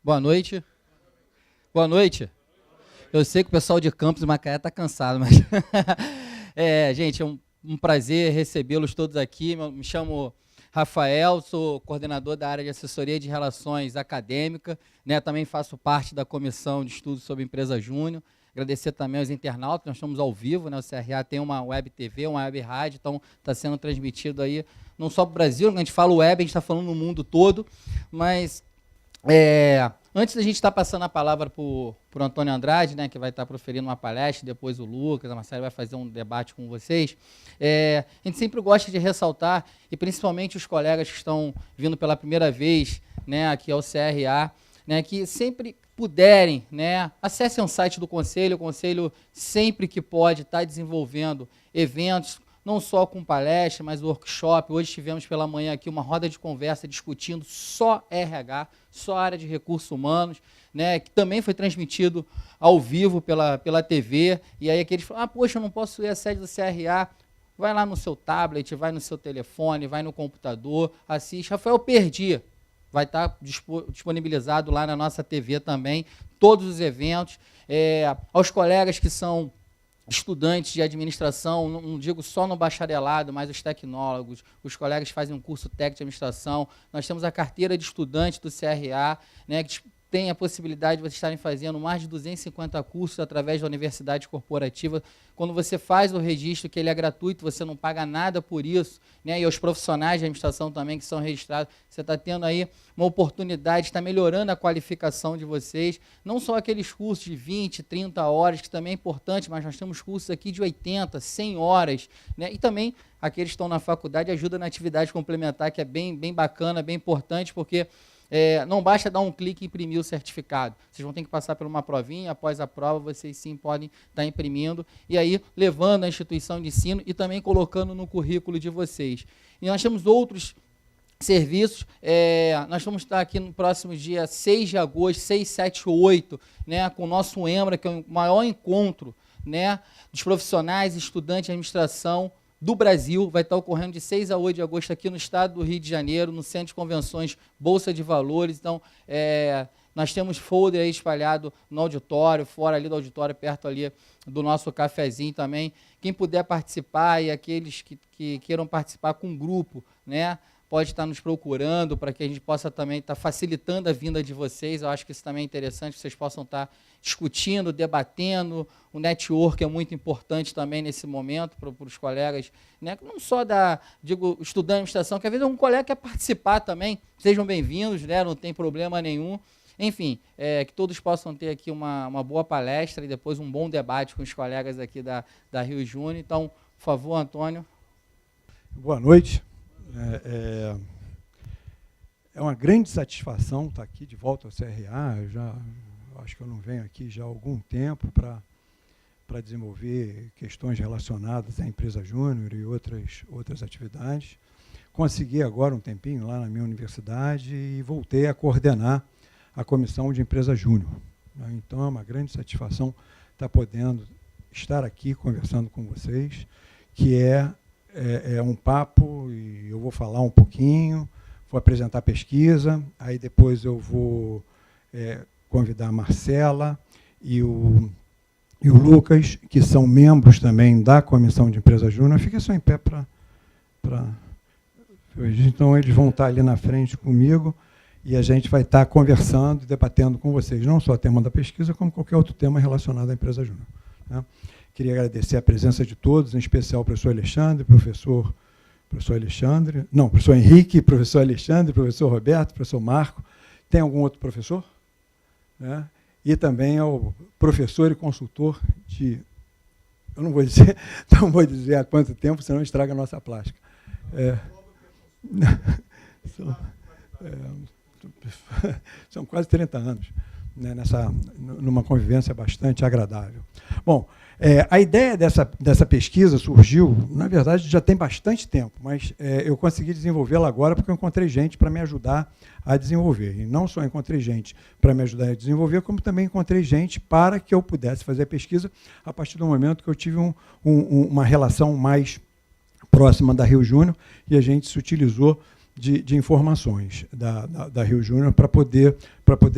Boa noite. Boa noite. Eu sei que o pessoal de Campos e Macaé está cansado, mas... gente, é um prazer recebê-los todos aqui. Me chamo Rafael, sou coordenador da área de assessoria de relações acadêmicas, né? Também faço parte da comissão de estudos sobre empresa júnior. Agradecer também aos internautas, nós estamos ao vivo, né? O CRA tem uma web TV, uma web rádio, então está sendo transmitido aí, não só para o Brasil, quando a gente fala web, a gente está falando no mundo todo, mas... antes da gente estar passando a palavra para o Antônio Andrade, né, que vai estar proferindo uma palestra, depois o Lucas, a Marcela vai fazer um debate com vocês, a gente sempre gosta de ressaltar, e principalmente os colegas que estão vindo pela primeira vez, né, aqui ao CRA, né, que sempre puderem, né, acessem o site do Conselho. O Conselho sempre que pode está desenvolvendo eventos, não só com palestra, mas workshop. Hoje tivemos pela manhã aqui uma roda de conversa discutindo só RH, só área de recursos humanos, né, que também foi transmitido ao vivo pela TV, e aí aqueles falam, poxa, eu não posso ir à sede do CRA, vai lá no seu tablet, vai no seu telefone, vai no computador, assiste. Rafael, perdi. Vai estar disponibilizado lá na nossa TV também, todos os eventos. Aos colegas que são estudantes de administração, não digo só no bacharelado, mas os tecnólogos, os colegas que fazem um curso técnico de administração, nós temos a carteira de estudante do CRA, né, que tem a possibilidade de vocês estarem fazendo mais de 250 cursos através da Universidade Corporativa. Quando você faz o registro, que ele é gratuito, você não paga nada por isso, né? E os profissionais de administração também que são registrados, você está tendo aí uma oportunidade, está melhorando a qualificação de vocês, não só aqueles cursos de 20, 30 horas, que também é importante, mas nós temos cursos aqui de 80, 100 horas, né? E também aqueles que estão na faculdade ajuda na atividade complementar, que é bem bacana, bem importante, porque não basta dar um clique e imprimir o certificado. Vocês vão ter que passar por uma provinha, após a prova vocês sim podem estar imprimindo, e aí levando a instituição de ensino e também colocando no currículo de vocês. E nós temos outros serviços, nós vamos estar aqui no próximo dia 6 de agosto, 6, 7, 8, né, com o nosso EMBRA, que é o maior encontro, né, dos profissionais e estudantes de administração do Brasil. Vai estar ocorrendo de 6 a 8 de agosto aqui no estado do Rio de Janeiro, no Centro de Convenções Bolsa de Valores. Então, nós temos folder aí espalhado no auditório, fora ali do auditório, perto ali do nosso cafezinho também. Quem puder participar e aqueles que queiram participar com um grupo, né, pode estar nos procurando para que a gente possa também estar facilitando a vinda de vocês. Eu acho que isso também é interessante, que vocês possam estar discutindo, debatendo. O network é muito importante também nesse momento para os colegas, né? Não só estudando administração, que às vezes um colega quer participar também. Sejam bem-vindos, né? Não tem problema nenhum. Enfim, que todos possam ter aqui uma boa palestra e depois um bom debate com os colegas aqui da Rio Júnior. Então, por favor, Antônio. Boa noite. É uma grande satisfação estar aqui de volta ao CRA. Acho que eu não venho aqui já há algum tempo para desenvolver questões relacionadas à empresa júnior e outras atividades. Consegui agora um tempinho lá na minha universidade e voltei a coordenar a comissão de empresa júnior. Então é uma grande satisfação estar podendo estar aqui conversando com vocês, que é um papo, e eu vou falar um pouquinho, vou apresentar a pesquisa, aí depois eu vou convidar a Marcela e o Lucas, que são membros também da Comissão de Empresa Júnior. Fica só em pé para... Então, eles vão estar ali na frente comigo e a gente vai estar conversando e debatendo com vocês, não só o tema da pesquisa, como qualquer outro tema relacionado à empresa júnior, né? Queria agradecer a presença de todos, em especial o professor Alexandre, professor Henrique, professor Alexandre, professor Roberto, professor Marco. Tem algum outro professor? Né? E também ao professor e consultor de... Eu não vou dizer há quanto tempo, senão estraga a nossa plástica. São quase 30 anos, né, numa convivência bastante agradável. Bom, a ideia dessa pesquisa surgiu, na verdade, já tem bastante tempo, mas eu consegui desenvolvê-la agora porque eu encontrei gente para me ajudar a desenvolver. E não só encontrei gente para me ajudar a desenvolver, como também encontrei gente para que eu pudesse fazer a pesquisa a partir do momento que eu tive uma relação mais próxima da Rio Júnior e a gente se utilizou de informações da Rio Júnior para poder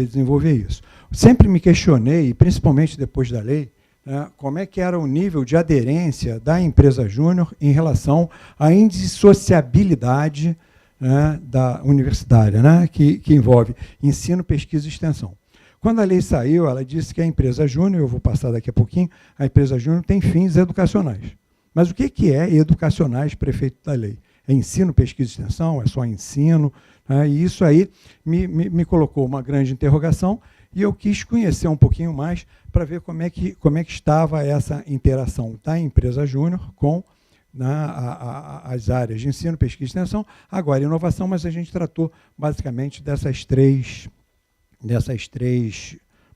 desenvolver isso. Sempre me questionei, principalmente depois da lei, né, como é que era o nível de aderência da empresa júnior em relação à indissociabilidade, né, da universitária, né, que envolve ensino, pesquisa e extensão. Quando a lei saiu, ela disse que a empresa júnior, eu vou passar daqui a pouquinho, a empresa júnior tem fins educacionais. Mas o que é educacionais para efeito da lei? É ensino, pesquisa e extensão? É só ensino? Né? E isso aí me colocou uma grande interrogação e eu quis conhecer um pouquinho mais para ver como é que estava essa interação da empresa júnior com, né, as áreas de ensino, pesquisa e extensão, agora inovação, mas a gente tratou basicamente dessas três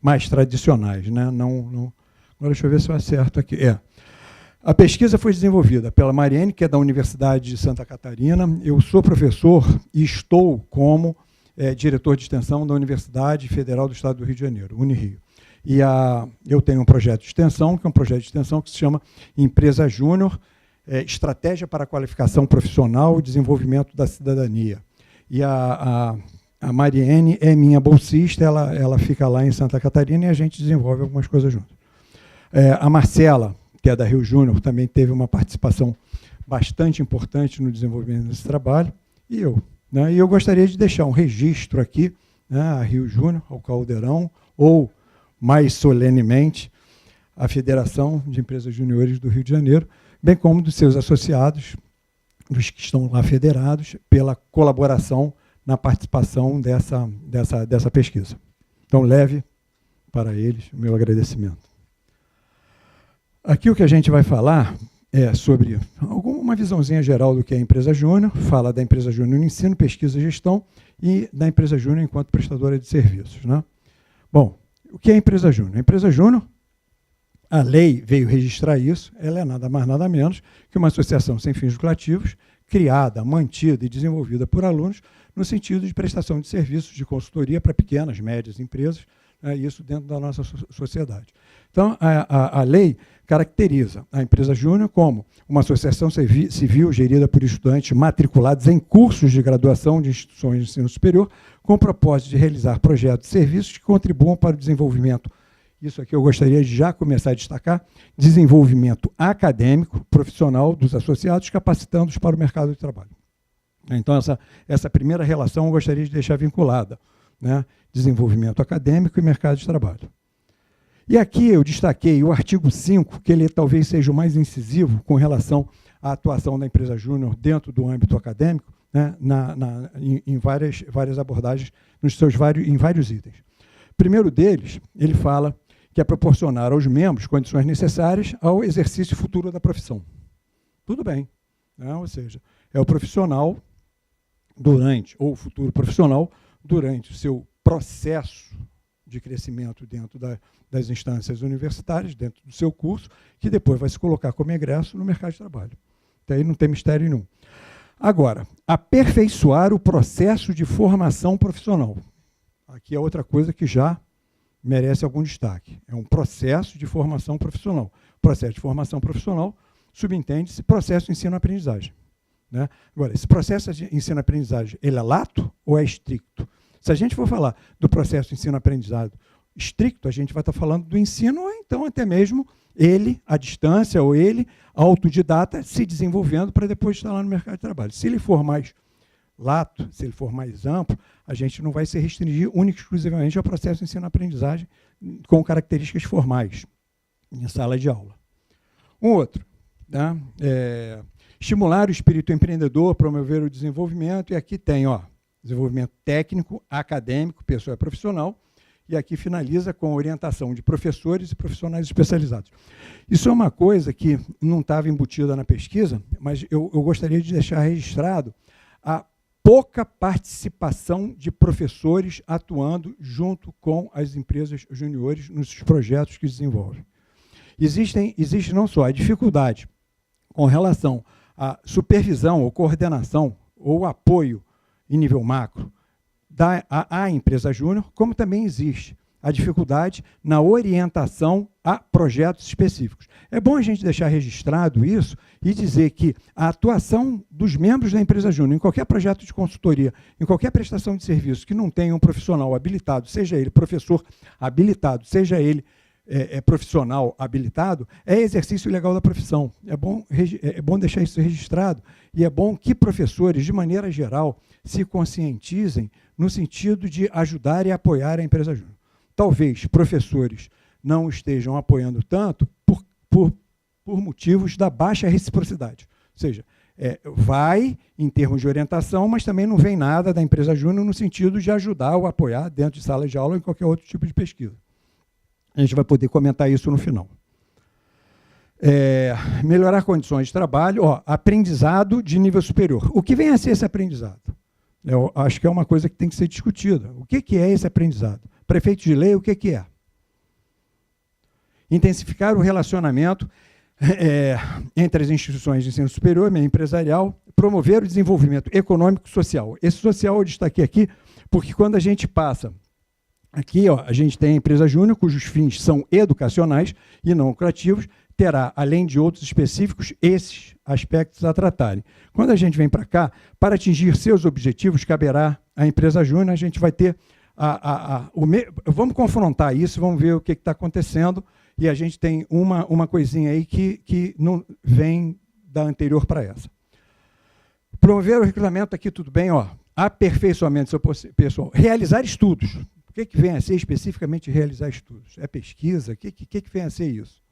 mais tradicionais. Né? Agora deixa eu ver se eu acerto aqui. A pesquisa foi desenvolvida pela Mariene, que é da Universidade de Santa Catarina. Eu sou professor e estou como diretor de extensão da Universidade Federal do Estado do Rio de Janeiro, Unirio. E eu tenho um projeto de extensão, que é um projeto de extensão que se chama Empresa Júnior, Estratégia para a Qualificação Profissional e Desenvolvimento da Cidadania. E a Mariene é minha bolsista, ela fica lá em Santa Catarina e a gente desenvolve algumas coisas juntos. A Marcela, que é da Rio Júnior, também teve uma participação bastante importante no desenvolvimento desse trabalho, e eu. Né? E eu gostaria de deixar um registro aqui, né, a Rio Júnior, ao Caldeirão, ou, mais solenemente, a Federação de Empresas Juniores do Rio de Janeiro, bem como dos seus associados, dos que estão lá federados, pela colaboração na participação dessa pesquisa. Então, leve para eles o meu agradecimento. Aqui o que a gente vai falar é sobre uma visãozinha geral do que é a empresa júnior, fala da empresa júnior no ensino, pesquisa e gestão, e da empresa júnior enquanto prestadora de serviços. Né? Bom, o que é a empresa júnior? A empresa júnior, a lei veio registrar isso, ela é nada mais nada menos que uma associação sem fins lucrativos, criada, mantida e desenvolvida por alunos, no sentido de prestação de serviços de consultoria para pequenas, médias empresas, isso dentro da nossa sociedade. Então, a lei caracteriza a empresa júnior como uma associação civil gerida por estudantes matriculados em cursos de graduação de instituições de ensino superior, com o propósito de realizar projetos e serviços que contribuam para o desenvolvimento, isso aqui eu gostaria de já começar a destacar, desenvolvimento acadêmico, profissional dos associados, capacitando-os para o mercado de trabalho. Então, essa primeira relação eu gostaria de deixar vinculada, né? Desenvolvimento acadêmico e mercado de trabalho. E aqui eu destaquei o artigo 5, que ele talvez seja o mais incisivo com relação à atuação da empresa júnior dentro do âmbito acadêmico, né? Em várias abordagens, em vários itens. O primeiro deles, ele fala que é proporcionar aos membros condições necessárias ao exercício futuro da profissão. Tudo bem, né? Ou seja, é o profissional ou o futuro profissional, durante o seu processo de crescimento dentro das instâncias universitárias, dentro do seu curso, que depois vai se colocar como egresso no mercado de trabalho. Então, aí não tem mistério nenhum. Agora, aperfeiçoar o processo de formação profissional. Aqui é outra coisa que já merece algum destaque. É um processo de formação profissional. O processo de formação profissional subentende-se processo de ensino-aprendizagem. Né? Agora, esse processo de ensino-aprendizagem, ele é lato ou é estricto? Se a gente for falar do processo de ensino-aprendizado estricto, a gente vai estar falando do ensino, ou então até mesmo ele, à distância, ou ele, autodidata, se desenvolvendo para depois estar lá no mercado de trabalho. Se ele for mais lato, se ele for mais amplo, a gente não vai se restringir única e exclusivamente ao processo de ensino-aprendizagem com características formais, em sala de aula. Um outro, tá? Estimular o espírito empreendedor, promover o desenvolvimento, e aqui tem, desenvolvimento técnico, acadêmico, pessoal e profissional, e aqui finaliza com a orientação de professores e profissionais especializados. Isso é uma coisa que não estava embutida na pesquisa, mas eu gostaria de deixar registrado a pouca participação de professores atuando junto com as empresas juniores nos projetos que desenvolvem. Existe não só a dificuldade com relação à supervisão ou coordenação ou apoio em nível macro à empresa júnior, como também existe a dificuldade na orientação a projetos específicos. É bom a gente deixar registrado isso e dizer que a atuação dos membros da empresa júnior em qualquer projeto de consultoria, em qualquer prestação de serviço que não tenha um profissional habilitado, seja ele professor habilitado, seja ele profissional habilitado, é exercício legal da profissão. É bom deixar isso registrado e é bom que professores, de maneira geral, se conscientizem no sentido de ajudar e apoiar a empresa júnior. Talvez professores não estejam apoiando tanto por motivos da baixa reciprocidade. Ou seja, vai em termos de orientação, mas também não vem nada da empresa júnior no sentido de ajudar ou apoiar dentro de sala de aula ou em qualquer outro tipo de pesquisa. A gente vai poder comentar isso no final. Melhorar condições de trabalho, aprendizado de nível superior. O que vem a ser esse aprendizado? Eu acho que é uma coisa que tem que ser discutida. O que é esse aprendizado? Prefeito de lei, o que é? Intensificar o relacionamento entre as instituições de ensino superior, meio empresarial, promover o desenvolvimento econômico e social. Esse social eu destaquei aqui, porque quando a gente passa... Aqui, a gente tem a empresa júnior, cujos fins são educacionais e não lucrativos, terá, além de outros específicos, esses aspectos a tratarem. Quando a gente vem para cá, para atingir seus objetivos, caberá à empresa júnior, a gente vai ter... Vamos confrontar isso, vamos ver o que está acontecendo, e a gente tem uma coisinha aí que não vem da anterior para essa. Promover o recrutamento, aqui tudo bem, aperfeiçoamento do seu pessoal. Realizar estudos. O que vem a ser especificamente realizar estudos? É pesquisa? O que vem a ser isso?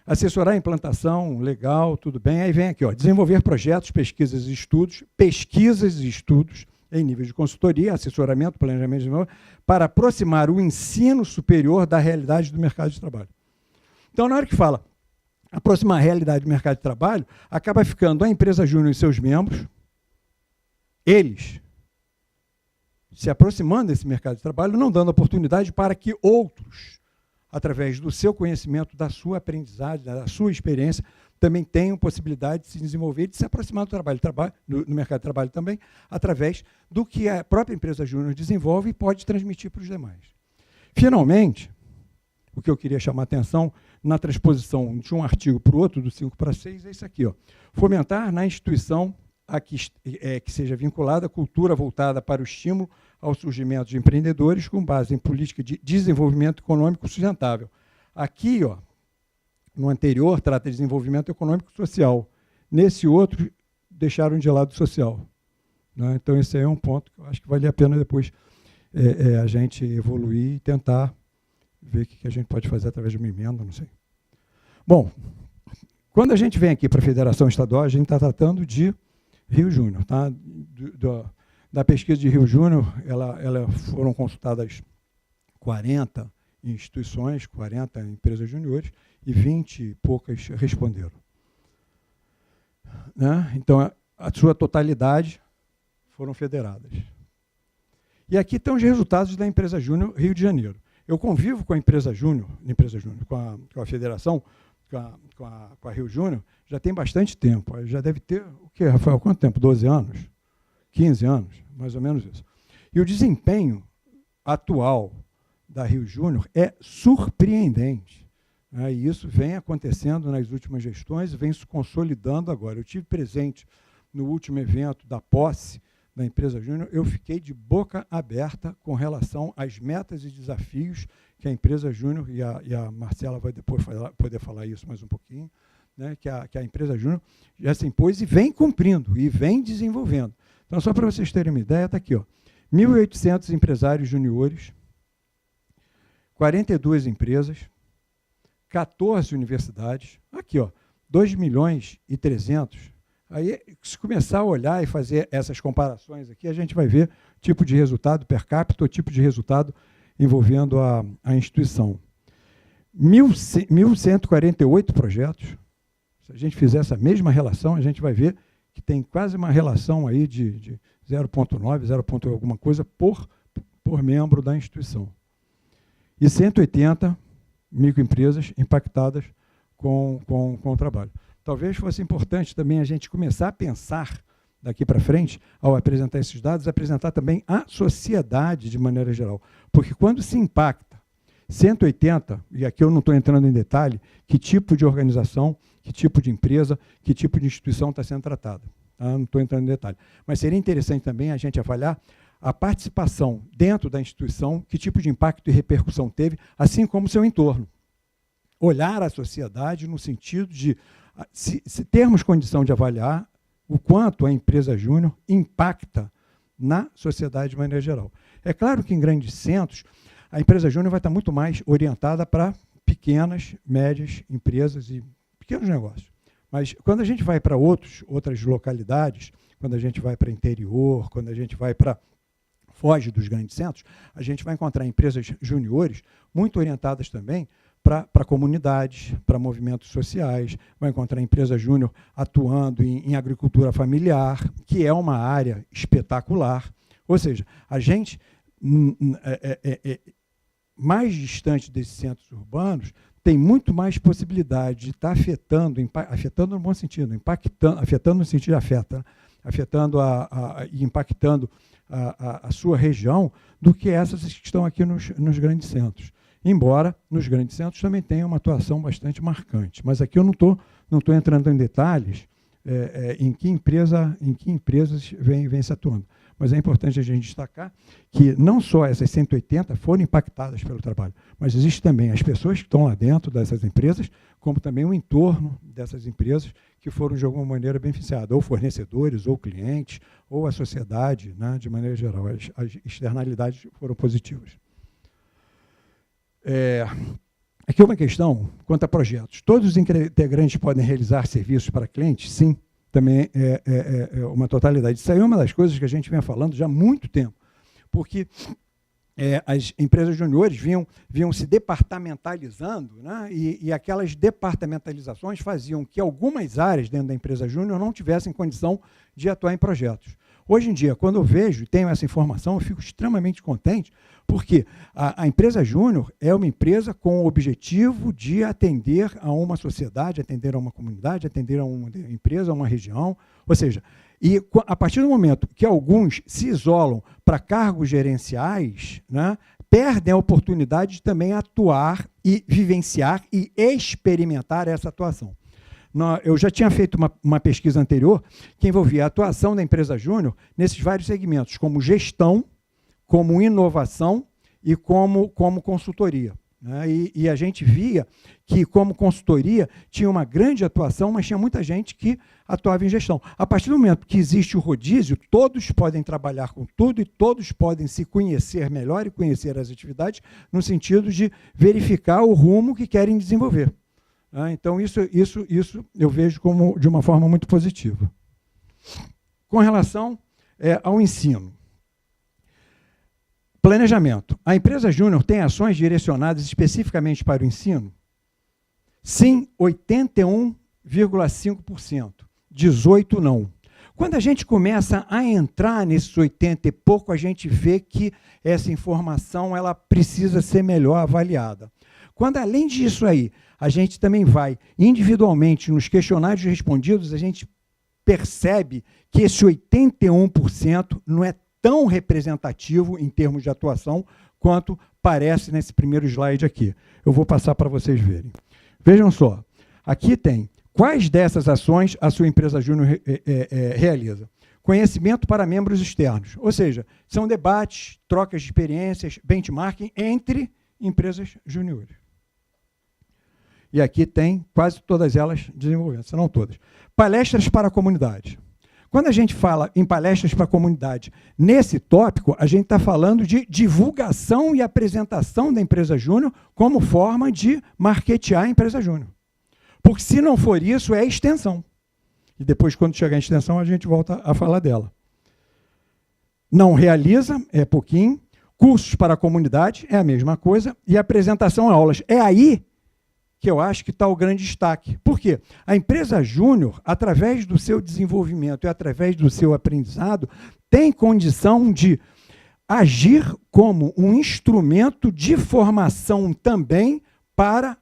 Assessorar a implantação, legal, tudo bem. Aí vem aqui, desenvolver projetos, pesquisas e estudos em nível de consultoria, assessoramento, planejamento, para aproximar o ensino superior da realidade do mercado de trabalho. Então, na hora que fala aproximar a realidade do mercado de trabalho, acaba ficando a empresa júnior e seus membros, eles se aproximando desse mercado de trabalho, não dando oportunidade para que outros, através do seu conhecimento, da sua aprendizagem, da sua experiência, também tenham possibilidade de se desenvolver e de se aproximar do trabalho, no mercado de trabalho também, através do que a própria empresa júnior desenvolve e pode transmitir para os demais. Finalmente, o que eu queria chamar a atenção na transposição de um artigo para o outro, do 5 para 6, é isso aqui. Fomentar na instituição que seja vinculada à cultura voltada para o estímulo ao surgimento de empreendedores com base em política de desenvolvimento econômico sustentável. Aqui, no anterior, trata de desenvolvimento econômico e social. Nesse outro, deixaram de lado o social. Né? Então, esse aí é um ponto que eu acho que vale a pena depois a gente evoluir e tentar ver o que a gente pode fazer através de uma emenda, não sei. Bom, quando a gente vem aqui para a Federação Estadual, a gente está tratando de Rio Júnior. Tá? Da pesquisa de Rio Júnior, foram consultadas 40 instituições, 40 empresas juniores, e 20 e poucas responderam. Né? Então, a sua totalidade foram federadas. E aqui estão os resultados da empresa júnior Rio de Janeiro. Eu convivo com a empresa júnior, com a federação, com a Rio Júnior, já tem bastante tempo. Já deve ter, o quê, Rafael? Quanto tempo? 12 anos? 15 anos? Mais ou menos isso. E o desempenho atual da Rio Júnior é surpreendente. Né? E isso vem acontecendo nas últimas gestões, vem se consolidando agora. Eu tive presente no último evento da posse da empresa júnior, eu fiquei de boca aberta com relação às metas e desafios que a empresa júnior, e a Marcela vai depois poder falar isso mais um pouquinho, né, que a empresa júnior já se impôs e vem cumprindo, e vem desenvolvendo. Então, só para vocês terem uma ideia, está aqui, 1.800 empresários juniores, 42 empresas, 14 universidades, aqui, 2.300.000. Aí, se começar a olhar e fazer essas comparações aqui, a gente vai ver tipo de resultado per capita ou tipo de resultado envolvendo a instituição. 1.148 projetos. Se a gente fizer essa mesma relação, a gente vai ver que tem quase uma relação aí de 0,9, 0, alguma coisa por membro da instituição. E 180 microempresas impactadas com o trabalho. Talvez fosse importante também a gente começar a pensar daqui para frente, ao apresentar esses dados, apresentar também a sociedade de maneira geral. Porque quando se impacta 180, e aqui eu não estou entrando em detalhe, que tipo de organização, que tipo de empresa, que tipo de instituição está sendo tratada. Tá? Não estou entrando em detalhe. Mas seria interessante também a gente avaliar a participação dentro da instituição, que tipo de impacto e repercussão teve, assim como o seu entorno. Olhar a sociedade no sentido de, se termos condição de avaliar o quanto a empresa júnior impacta na sociedade de maneira geral. É claro que em grandes centros, a empresa júnior vai estar muito mais orientada para pequenas, médias empresas e pequenos negócios. Mas quando a gente vai para outras localidades, quando a gente vai para interior, quando a gente vai para foge dos grandes centros, a gente vai encontrar empresas juniores muito orientadas também para comunidades, para movimentos sociais, vai encontrar empresa júnior atuando em agricultura familiar, que é uma área espetacular. Ou seja, a gente, mais distante desses centros urbanos, tem muito mais possibilidade de estar afetando no bom sentido, afetando no sentido de afeta, né? Afetando e impactando a sua região, do que essas que estão aqui nos grandes centros. Embora nos grandes centros também tenha uma atuação bastante marcante. Mas aqui eu não estou entrando em detalhes em que empresas vêm se atuando. Mas é importante a gente destacar que não só essas 180 foram impactadas pelo trabalho, mas existe também as pessoas que estão lá dentro dessas empresas, como também o entorno dessas empresas que foram, de alguma maneira, beneficiadas, ou fornecedores, ou clientes, ou a sociedade, né, de maneira geral. As externalidades foram positivas. Aqui uma questão quanto a projetos. Todos os integrantes podem realizar serviços para clientes? Sim. Também é uma totalidade. Isso aí é uma das coisas que a gente vem falando já há muito tempo, porque as empresas juniores vinham se departamentalizando, né, e aquelas departamentalizações faziam que algumas áreas dentro da empresa júnior não tivessem condição de atuar em projetos. Hoje em dia, quando eu vejo e tenho essa informação, eu fico extremamente contente, porque a empresa júnior é uma empresa com o objetivo de atender a uma sociedade, atender a uma comunidade, atender a uma empresa, a uma região. Ou seja, e a partir do momento que alguns se isolam para cargos gerenciais, né, perdem a oportunidade de também atuar e vivenciar e experimentar essa atuação. Eu já tinha feito uma pesquisa anterior que envolvia a atuação da empresa júnior nesses vários segmentos, como gestão, como inovação e como consultoria. Né? E a gente via que, como consultoria, tinha uma grande atuação, mas tinha muita gente que atuava em gestão. A partir do momento que existe o rodízio, todos podem trabalhar com tudo e todos podem se conhecer melhor e conhecer as atividades no sentido de verificar o rumo que querem desenvolver. Então, isso eu vejo como de uma forma muito positiva. Com relação ao ensino. Planejamento. A empresa júnior tem ações direcionadas especificamente para o ensino? Sim, 81,5%. 18% não. Quando a gente começa a entrar nesses 80 e pouco, a gente vê que essa informação ela precisa ser melhor avaliada. Quando, além disso aí, a gente também vai individualmente nos questionários respondidos, a gente percebe que esse 81% não é tão representativo em termos de atuação quanto parece nesse primeiro slide aqui. Eu vou passar para vocês verem. Vejam só, aqui tem quais dessas ações a sua empresa júnior realiza. Conhecimento para membros externos, ou seja, são debates, trocas de experiências, benchmarking entre empresas júniores. E aqui tem quase todas elas desenvolvendo, se não todas. Palestras para a comunidade. Quando a gente fala em palestras para a comunidade, nesse tópico, a gente está falando de divulgação e apresentação da empresa júnior como forma de marketear a empresa júnior. Porque se não for isso, é extensão. E depois, quando chegar em extensão, a gente volta a falar dela. Não realiza, é pouquinho. Cursos para a comunidade, é a mesma coisa. E apresentação a aulas. É aí que eu acho que está o grande destaque. Por quê? A empresa júnior, através do seu desenvolvimento e através do seu aprendizado, tem condição de agir como um instrumento de formação também para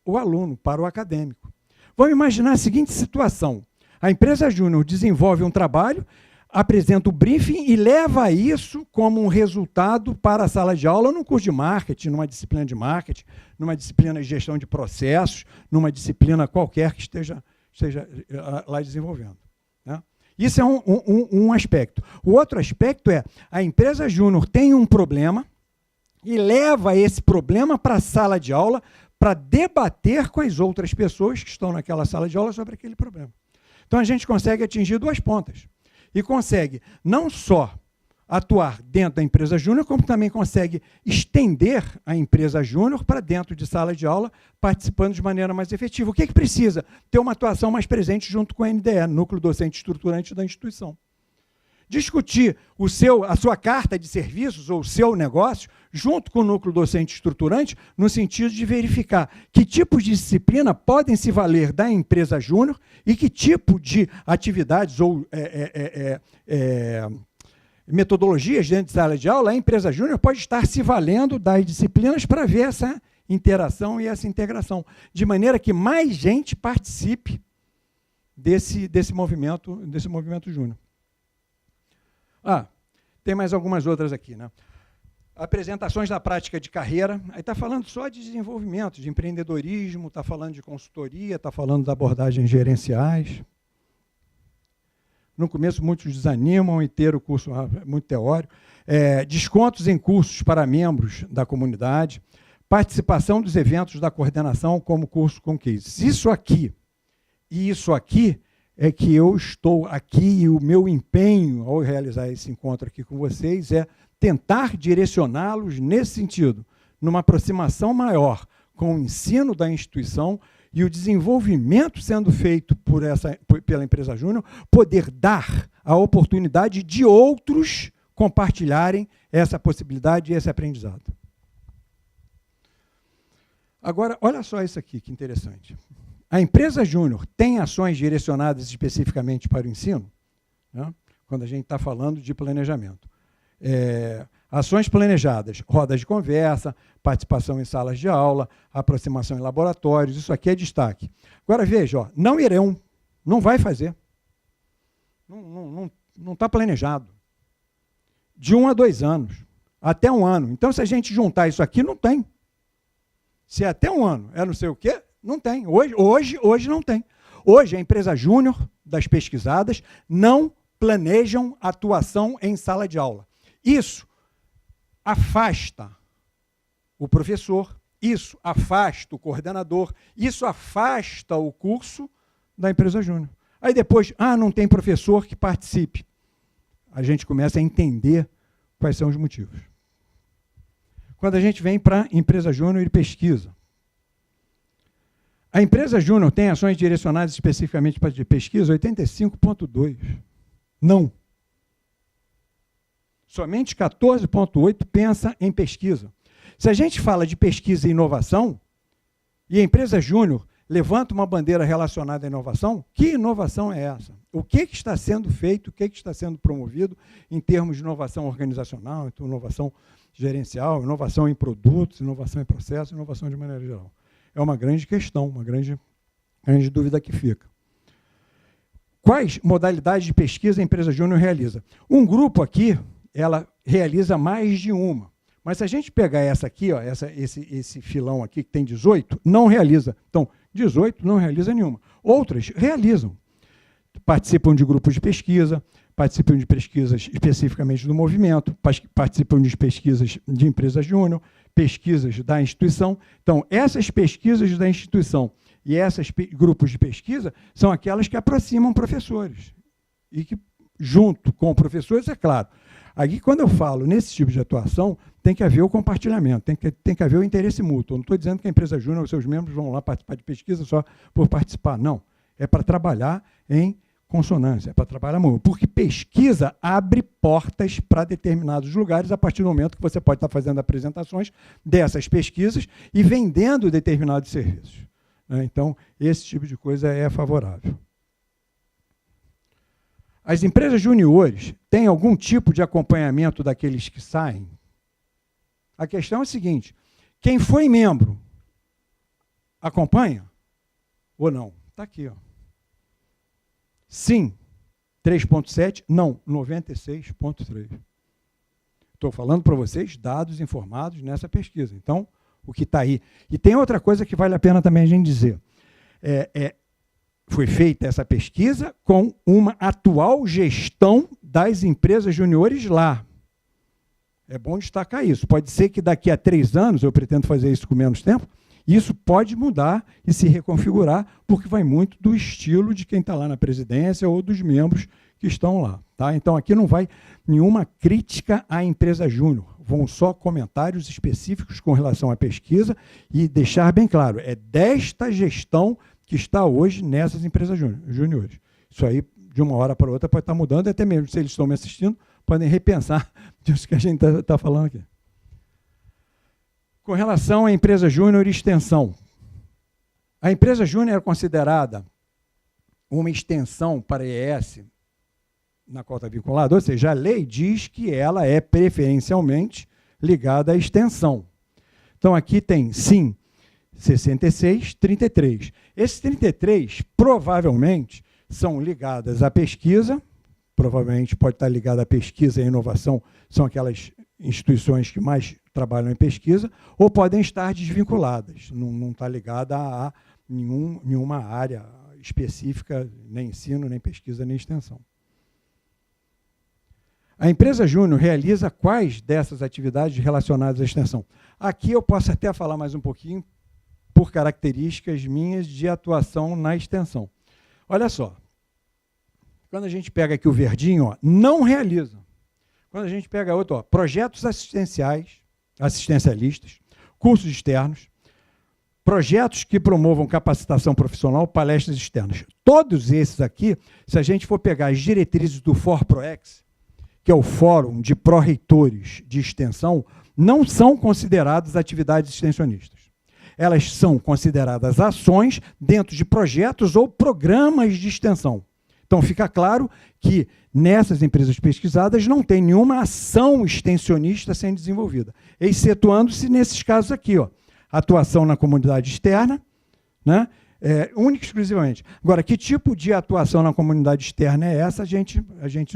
o aluno, para o acadêmico. Vamos imaginar a seguinte situação. A empresa júnior desenvolve um trabalho, apresenta o briefing e leva isso como um resultado para a sala de aula num curso de marketing, numa disciplina de marketing, numa disciplina de gestão de processos, numa disciplina qualquer que esteja lá desenvolvendo. Né? Isso é um aspecto. O outro aspecto é a empresa júnior tem um problema e leva esse problema para a sala de aula para debater com as outras pessoas que estão naquela sala de aula sobre aquele problema. Então, a gente consegue atingir duas pontas. E consegue não só atuar dentro da empresa júnior, como também consegue estender a empresa júnior para dentro de sala de aula, participando de maneira mais efetiva. O que precisa? Ter uma atuação mais presente junto com o NDE, Núcleo Docente Estruturante da instituição. Discutir a sua carta de serviços ou o seu negócio junto com o núcleo docente estruturante, no sentido de verificar que tipos de disciplina podem se valer da empresa júnior e que tipo de atividades ou metodologias dentro de sala de aula a empresa júnior pode estar se valendo das disciplinas para ver essa interação e essa integração, de maneira que mais gente participe desse movimento júnior. Tem mais algumas outras aqui, né? Apresentações da prática de carreira, aí está falando só de desenvolvimento, de empreendedorismo, está falando de consultoria, está falando de abordagens gerenciais. No começo, muitos desanimam em ter o curso muito teórico. Descontos em cursos para membros da comunidade, participação dos eventos da coordenação como curso com cases. Isso aqui e isso aqui é que eu estou aqui e o meu empenho ao realizar esse encontro aqui com vocês é tentar direcioná-los nesse sentido, numa aproximação maior com o ensino da instituição e o desenvolvimento sendo feito pela empresa júnior, poder dar a oportunidade de outros compartilharem essa possibilidade e esse aprendizado. Agora, olha só isso aqui, que interessante. A empresa júnior tem ações direcionadas especificamente para o ensino, né? Quando a gente está falando de planejamento. Ações planejadas, rodas de conversa, participação em salas de aula, aproximação em laboratórios, isso aqui é destaque. Agora veja, não irão, não vai fazer. Não está planejado. De 1 a 2 anos, até 1 ano. Então, se a gente juntar isso aqui, não tem. Se é até 1 ano, não sei o quê, não tem. Hoje não tem. Hoje, a empresa júnior das pesquisadas não planejam atuação em sala de aula. Isso afasta o professor, isso afasta o coordenador, isso afasta o curso da empresa júnior. Aí depois, não tem professor que participe. A gente começa a entender quais são os motivos. Quando a gente vem para a empresa júnior e pesquisa. A empresa júnior tem ações direcionadas especificamente para de pesquisa, 85,2. Não. Somente 14,8 pensa em pesquisa. Se a gente fala de pesquisa e inovação, e a empresa júnior levanta uma bandeira relacionada à inovação, que inovação é essa? O que está sendo feito, o que está sendo promovido em termos de inovação organizacional, então, inovação gerencial, inovação em produtos, inovação em processos, inovação de maneira geral? É uma grande questão, uma grande dúvida que fica. Quais modalidades de pesquisa a empresa júnior realiza? Um grupo aqui, ela realiza mais de uma. Mas se a gente pegar essa aqui, esse filão aqui, que tem 18, não realiza. Então, 18 não realiza nenhuma. Outras realizam. Participam de grupos de pesquisa, participam de pesquisas especificamente do movimento, participam de pesquisas de empresa júnior, pesquisas da instituição. Então, essas pesquisas da instituição e esses grupos de pesquisa são aquelas que aproximam professores. E que, junto com professores, é claro. Aqui, quando eu falo nesse tipo de atuação, tem que haver o compartilhamento, tem que haver o interesse mútuo. Eu não estou dizendo que a empresa júnior, os seus membros vão lá participar de pesquisa só por participar. Não. É para trabalhar em consonância, é para trabalhar muito. Porque pesquisa abre portas para determinados lugares a partir do momento que você pode estar fazendo apresentações dessas pesquisas e vendendo determinados serviços. Então, esse tipo de coisa é favorável. As empresas juniores têm algum tipo de acompanhamento daqueles que saem? A questão é a seguinte, quem foi membro acompanha ou não? Está aqui. Sim, 3,7%, não, 96,3%. Estou falando para vocês dados informados nessa pesquisa. Então, o que está aí. E tem outra coisa que vale a pena também a gente dizer. Foi feita essa pesquisa com uma atual gestão das empresas juniores lá. É bom destacar isso. Pode ser que daqui a 3 anos, eu pretendo fazer isso com menos tempo, isso pode mudar e se reconfigurar, porque vai muito do estilo de quem está lá na presidência ou dos membros que estão lá. Tá? Então, aqui não vai nenhuma crítica à empresa júnior, vão só comentários específicos com relação à pesquisa e deixar bem claro, é desta gestão que está hoje nessas empresas júniores. Isso aí, de uma hora para outra, pode estar mudando, até mesmo se eles estão me assistindo, podem repensar disso que a gente está falando aqui. Com relação à empresa júnior e extensão. A empresa júnior é considerada uma extensão para a ES na qual está vinculada, ou seja, a lei diz que ela é preferencialmente ligada à extensão. Então, aqui tem, sim, 66, 33. Esses 33, provavelmente, são ligadas à pesquisa, provavelmente pode estar ligada à pesquisa e à inovação, são aquelas instituições que mais trabalham em pesquisa, ou podem estar desvinculadas, não está ligada a nenhuma área específica, nem ensino, nem pesquisa, nem extensão. A empresa júnior realiza quais dessas atividades relacionadas à extensão? Aqui eu posso até falar mais um pouquinho por características minhas de atuação na extensão. Olha só, quando a gente pega aqui o verdinho, ó, não realiza. Quando a gente pega outro, ó, projetos assistencialistas, cursos externos, projetos que promovam capacitação profissional, palestras externas. Todos esses aqui, se a gente for pegar as diretrizes do FORPROEX, que é o Fórum de Pró-Reitores de Extensão, não são consideradas atividades extensionistas. Elas são consideradas ações dentro de projetos ou programas de extensão. Então, fica claro que nessas empresas pesquisadas não tem nenhuma ação extensionista sendo desenvolvida, excetuando-se nesses casos aqui, ó, atuação na comunidade externa, né? Única e exclusivamente. Agora, que tipo de atuação na comunidade externa é essa, a gente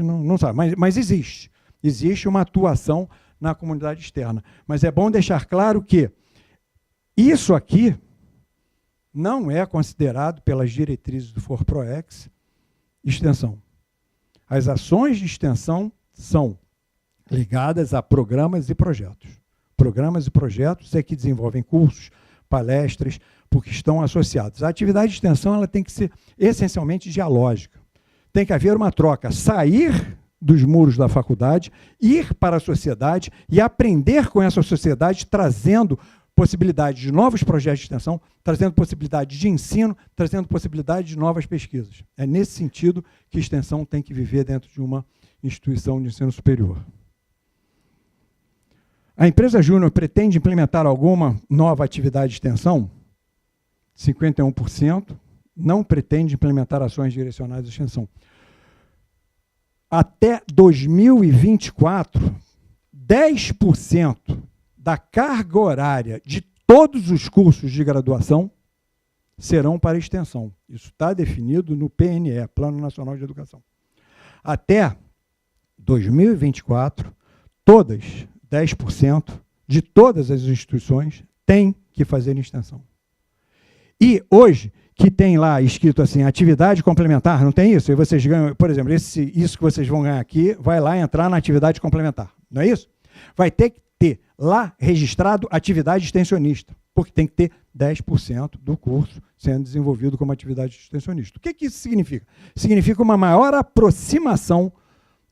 não sabe, mas existe. Existe uma atuação na comunidade externa. Mas é bom deixar claro que isso aqui não é considerado pelas diretrizes do FORPROEX extensão. As ações de extensão são ligadas a programas e projetos. Programas e projetos é que desenvolvem cursos, palestras, porque estão associados. A atividade de extensão ela tem que ser essencialmente dialógica. Tem que haver uma troca, sair dos muros da faculdade, ir para a sociedade e aprender com essa sociedade, trazendo possibilidades de novos projetos de extensão, trazendo possibilidades de ensino, trazendo possibilidades de novas pesquisas. É nesse sentido que a extensão tem que viver dentro de uma instituição de ensino superior. A empresa júnior pretende implementar alguma nova atividade de extensão? 51% não pretende implementar ações direcionadas à extensão. Até 2024, 10% da carga horária de todos os cursos de graduação serão para extensão. Isso está definido no PNE, Plano Nacional de Educação. Até 2024, 10% de todas as instituições têm que fazer extensão. E hoje, que tem lá escrito assim, atividade complementar, não tem isso? E vocês ganham, por exemplo, isso que vocês vão ganhar aqui, vai lá entrar na atividade complementar, não é isso? Vai ter que ter lá registrado atividade extensionista, porque tem que ter 10% do curso sendo desenvolvido como atividade extensionista. O que isso significa? Significa uma maior aproximação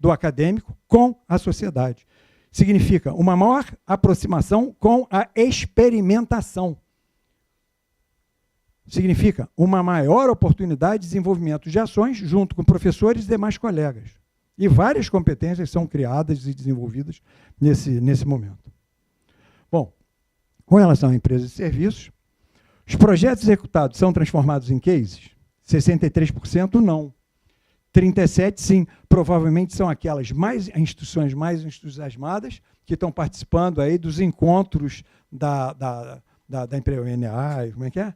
do acadêmico com a sociedade. Significa uma maior aproximação com a experimentação. Significa uma maior oportunidade de desenvolvimento de ações junto com professores e demais colegas. E várias competências são criadas e desenvolvidas nesse momento. Bom, com relação a empresas e serviços, os projetos executados são transformados em cases? 63% não. 37% sim. Provavelmente são aquelas instituições mais entusiasmadas que estão participando aí dos encontros da empresa ENA, como é que é?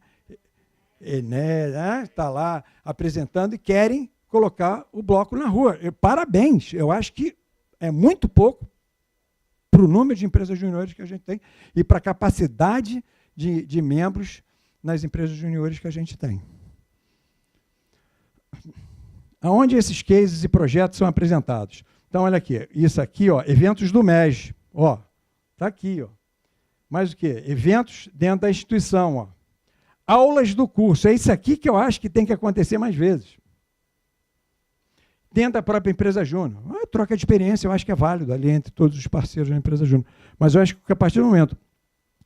Está lá apresentando e querem colocar o bloco na rua. Parabéns, eu acho que é muito pouco para o número de empresas juniores que a gente tem e para a capacidade de membros nas empresas juniores que a gente tem. Aonde esses cases e projetos são apresentados? Então, olha aqui, isso aqui, ó, eventos do MES, ó, está aqui, ó. Mais o quê? Eventos dentro da instituição, ó. Aulas do curso, é isso aqui que eu acho que tem que acontecer mais vezes. Dentro da própria empresa júnior. A troca de experiência eu acho que é válido ali entre todos os parceiros da empresa júnior. Mas eu acho que a partir do momento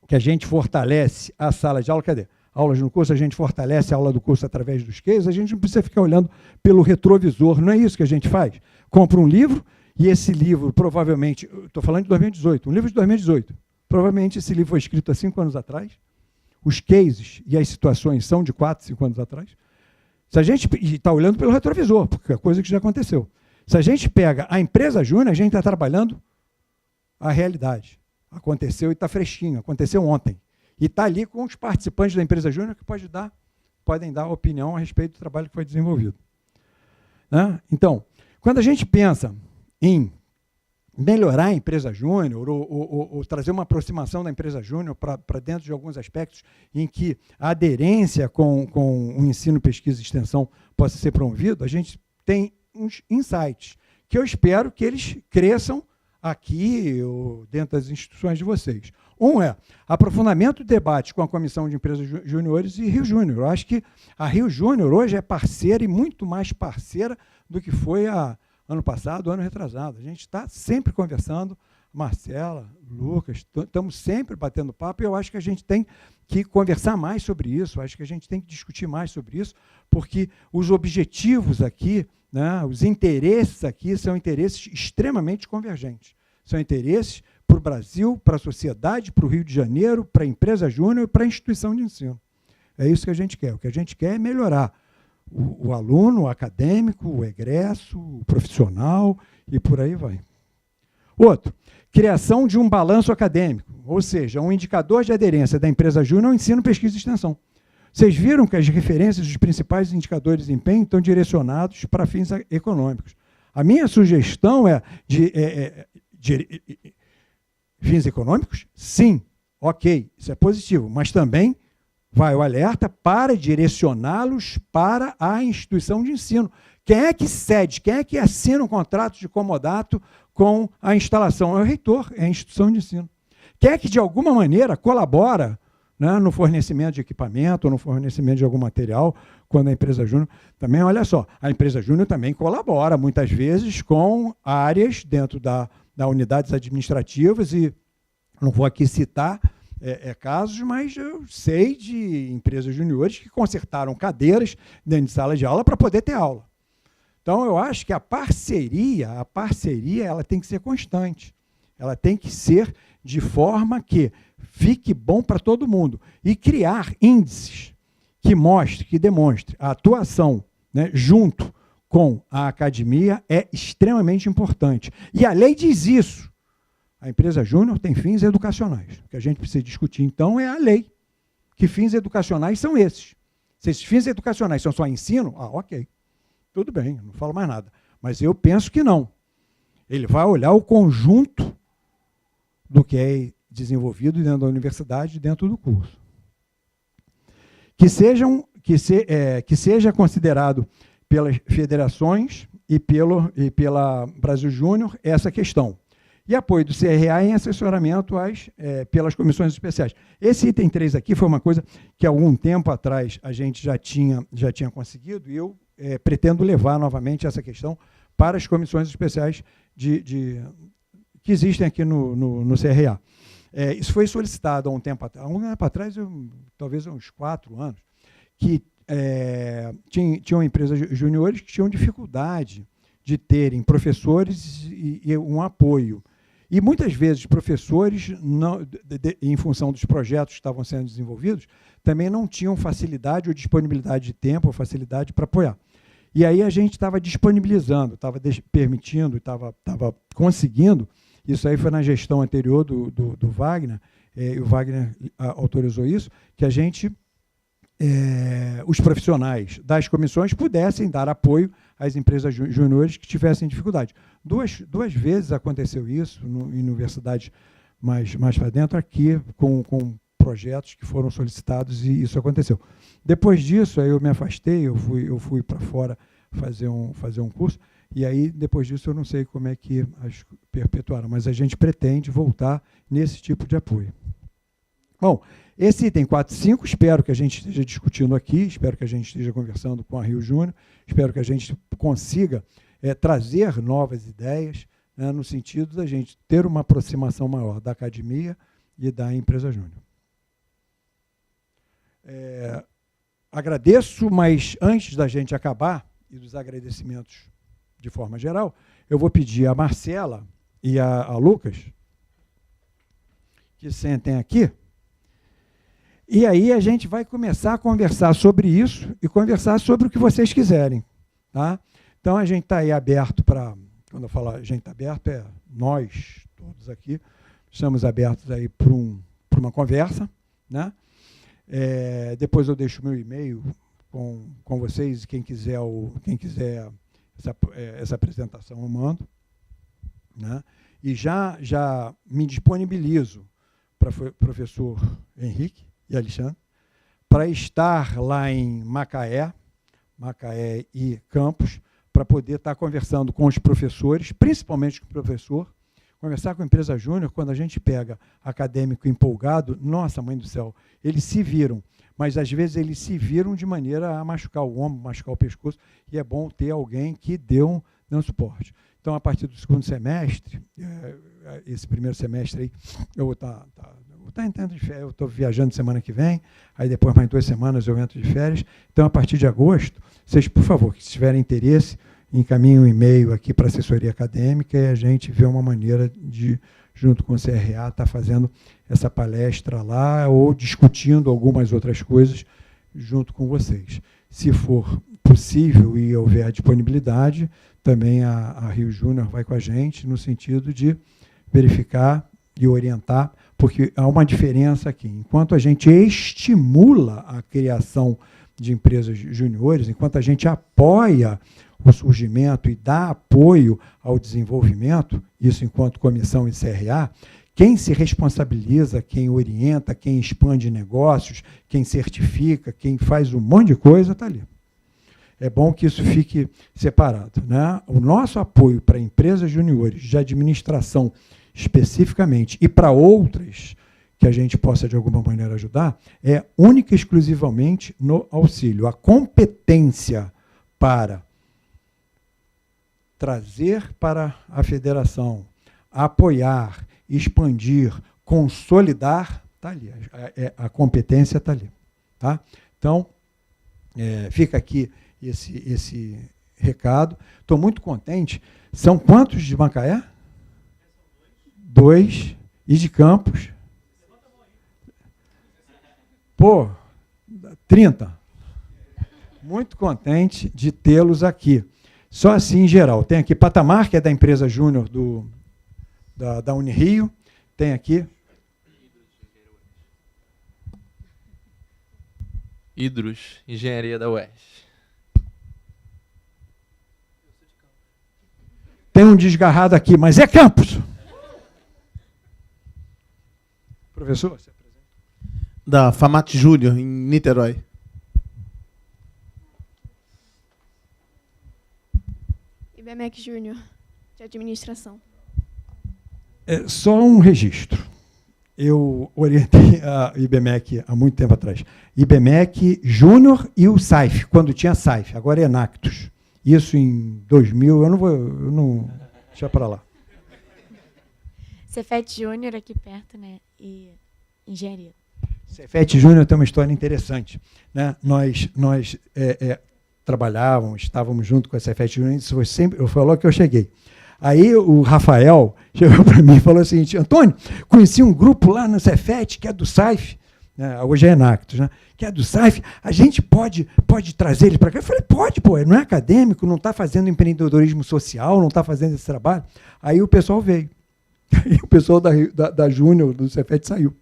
que a gente fortalece a sala de aula, cadê? Aulas no curso, a gente fortalece a aula do curso através dos cases, a gente não precisa ficar olhando pelo retrovisor, não é isso que a gente faz? Compra um livro, e esse livro provavelmente, estou falando de 2018, um livro de 2018, provavelmente esse livro foi escrito há 5 anos atrás, os cases e as situações são de 4, 5 anos atrás. Se a gente está olhando pelo retrovisor, porque é coisa que já aconteceu. Se a gente pega a empresa júnior, a gente está trabalhando a realidade. Aconteceu e está fresquinho, aconteceu ontem. E está ali com os participantes da empresa júnior que podem dar opinião a respeito do trabalho que foi desenvolvido. Né? Então, quando a gente pensa em melhorar a empresa júnior ou trazer uma aproximação da empresa júnior para dentro de alguns aspectos em que a aderência com o ensino, pesquisa e extensão possa ser promovido, a gente tem uns insights que eu espero que eles cresçam aqui ou dentro das instituições de vocês. Um é aprofundamento do debate com a Comissão de Empresas Júniores e Rio Júnior. Eu acho que a Rio Júnior hoje é parceira e muito mais parceira do que foi ano passado, ano retrasado. A gente está sempre conversando, Marcela, Lucas, estamos sempre batendo papo e eu acho que a gente tem que conversar mais sobre isso, acho que a gente tem que discutir mais sobre isso, porque os objetivos aqui, né, os interesses aqui são interesses extremamente convergentes. São interesses para o Brasil, para a sociedade, para o Rio de Janeiro, para a empresa júnior e para a instituição de ensino. É isso que a gente quer. O que a gente quer é melhorar o aluno, o acadêmico, o egresso, o profissional e por aí vai. Outro, criação de um balanço acadêmico, ou seja, um indicador de aderência da empresa júnior ao ensino, pesquisa e extensão. Vocês viram que as referências dos principais indicadores de desempenho estão direcionados para fins econômicos. A minha sugestão é fins econômicos? Sim, ok, isso é positivo, mas também vai o alerta para direcioná-los para a instituição de ensino. Quem é que cede, quem é que assina um contrato de comodato com a instalação? É o reitor, é a instituição de ensino. Quem é que, de alguma maneira, colabora, né, no fornecimento de equipamento, ou no fornecimento de algum material, quando a empresa júnior... Também, olha só, a empresa júnior também colabora, muitas vezes, com áreas dentro da unidades administrativas, e não vou aqui citar casos, mas eu sei de empresas juniores que consertaram cadeiras dentro de sala de aula para poder ter aula. Então, eu acho que a parceria ela tem que ser constante. Ela tem que ser de forma que fique bom para todo mundo. E criar índices que demonstre a atuação, né, junto com a academia é extremamente importante. E a lei diz isso. A empresa júnior tem fins educacionais. O que a gente precisa discutir, então, é a lei. Que fins educacionais são esses? Se esses fins educacionais são só ensino, ok. Tudo bem, não falo mais nada. Mas eu penso que não. Ele vai olhar o conjunto do que é desenvolvido dentro da universidade, dentro do curso. Que seja considerado pelas federações e pela Brasil Júnior essa questão. E apoio do CRA em assessoramento pelas comissões especiais. Esse item 3 aqui foi uma coisa que, há algum tempo atrás, a gente já tinha conseguido, e eu pretendo levar novamente essa questão para as comissões especiais que existem aqui no CRA. Isso foi solicitado há um tempo atrás, talvez há uns 4 anos, que tinham empresas juniores que tinham dificuldade de terem professores e um apoio. E, muitas vezes, professores, em função dos projetos que estavam sendo desenvolvidos, também não tinham facilidade ou disponibilidade de tempo ou facilidade para apoiar. E aí a gente estava disponibilizando, estava permitindo, estava conseguindo. Isso aí foi na gestão anterior do Wagner, e o Wagner autorizou isso, que a gente os profissionais das comissões pudessem dar apoio às empresas júniores que tivessem dificuldade. Duas vezes aconteceu isso em universidades mais para dentro, aqui com projetos que foram solicitados, e isso aconteceu. Depois disso, aí eu me afastei, eu fui para fora fazer um curso, e aí, depois disso, eu não sei como é que as perpetuaram, mas a gente pretende voltar nesse tipo de apoio. Bom, esse item 4 e 5, espero que a gente esteja discutindo aqui, espero que a gente esteja conversando com a Rio Júnior, espero que a gente consiga trazer novas ideias, né, no sentido da gente ter uma aproximação maior da academia e da empresa júnior. Agradeço, mas antes da gente acabar, e dos agradecimentos de forma geral, eu vou pedir a Marcela e a Lucas que sentem aqui, e aí a gente vai começar a conversar sobre isso e conversar sobre o que vocês quiserem. Tá? Então, a gente está aí aberto para, quando eu falo a gente está aberto, nós todos aqui, estamos abertos aí para uma conversa, né? Depois eu deixo o meu e-mail com vocês, quem quiser essa apresentação eu mando, né? E já me disponibilizo para o professor Henrique e Alexandre para estar lá em Macaé e Campos, para poder estar conversando com os professores, principalmente com o professor, conversar com a empresa júnior. Quando a gente pega acadêmico empolgado, nossa, mãe do céu, eles se viram, mas às vezes eles se viram de maneira a machucar o ombro, machucar o pescoço, e é bom ter alguém que dê um suporte. Então, a partir do segundo semestre, esse primeiro semestre aí, eu vou estar entrando de férias, eu estou viajando semana que vem, aí depois mais 2 semanas eu entro de férias. Então, a partir de agosto, vocês, por favor, que se tiverem interesse, encaminhem um e-mail aqui para a assessoria acadêmica e a gente vê uma maneira de, junto com o CRA, estar fazendo essa palestra lá ou discutindo algumas outras coisas junto com vocês. Se for possível e houver disponibilidade, também a Rio Júnior vai com a gente no sentido de verificar e orientar, porque há uma diferença aqui. Enquanto a gente estimula a criação de empresas juniores, enquanto a gente apoia o surgimento e dá apoio ao desenvolvimento, isso enquanto comissão e CRA, quem se responsabiliza, quem orienta, quem expande negócios, quem certifica, quem faz um monte de coisa, está ali. É bom que isso fique separado, né? O nosso apoio para empresas juniores de administração especificamente e para outras que a gente possa de alguma maneira ajudar é única e exclusivamente no auxílio. A competência para trazer para a federação, apoiar, expandir, consolidar, está ali. A competência está ali. Tá? Então, fica aqui esse recado. Estou muito contente. São quantos de Macaé? 2. E de Campos? Pô, 30. Muito contente de tê-los aqui. Só assim, em geral. Tem aqui Patamar, que é da empresa júnior da Unirio. Tem aqui... Hidros, Engenharia da UERJ. Tem um desgarrado aqui, mas é Campos. Professor, você apresenta? Da FAMAT Júnior, em Niterói. IBMEC Júnior, de administração. Só um registro. Eu orientei a IBMEC há muito tempo atrás. IBMEC Júnior e o SAIF, quando tinha SAIF, agora é Enactus. Isso em 2000, eu não deixa para lá. Cefet Júnior aqui perto, né? E engenharia. Cefet Júnior tem uma história interessante, né? Nós trabalhávamos, estávamos junto com a Cefet Júnior, isso foi logo que eu cheguei. Aí o Rafael chegou para mim e falou o seguinte: Antônio, conheci um grupo lá no Cefet que é do SAIF, né? Hoje é Enactus, né? Que é do SAIF, a gente pode trazer ele para cá? Eu falei, pode, pô, não é acadêmico, não está fazendo empreendedorismo social, não está fazendo esse trabalho. Aí o pessoal veio. Aí o pessoal da Júnior, do Cefet, saiu.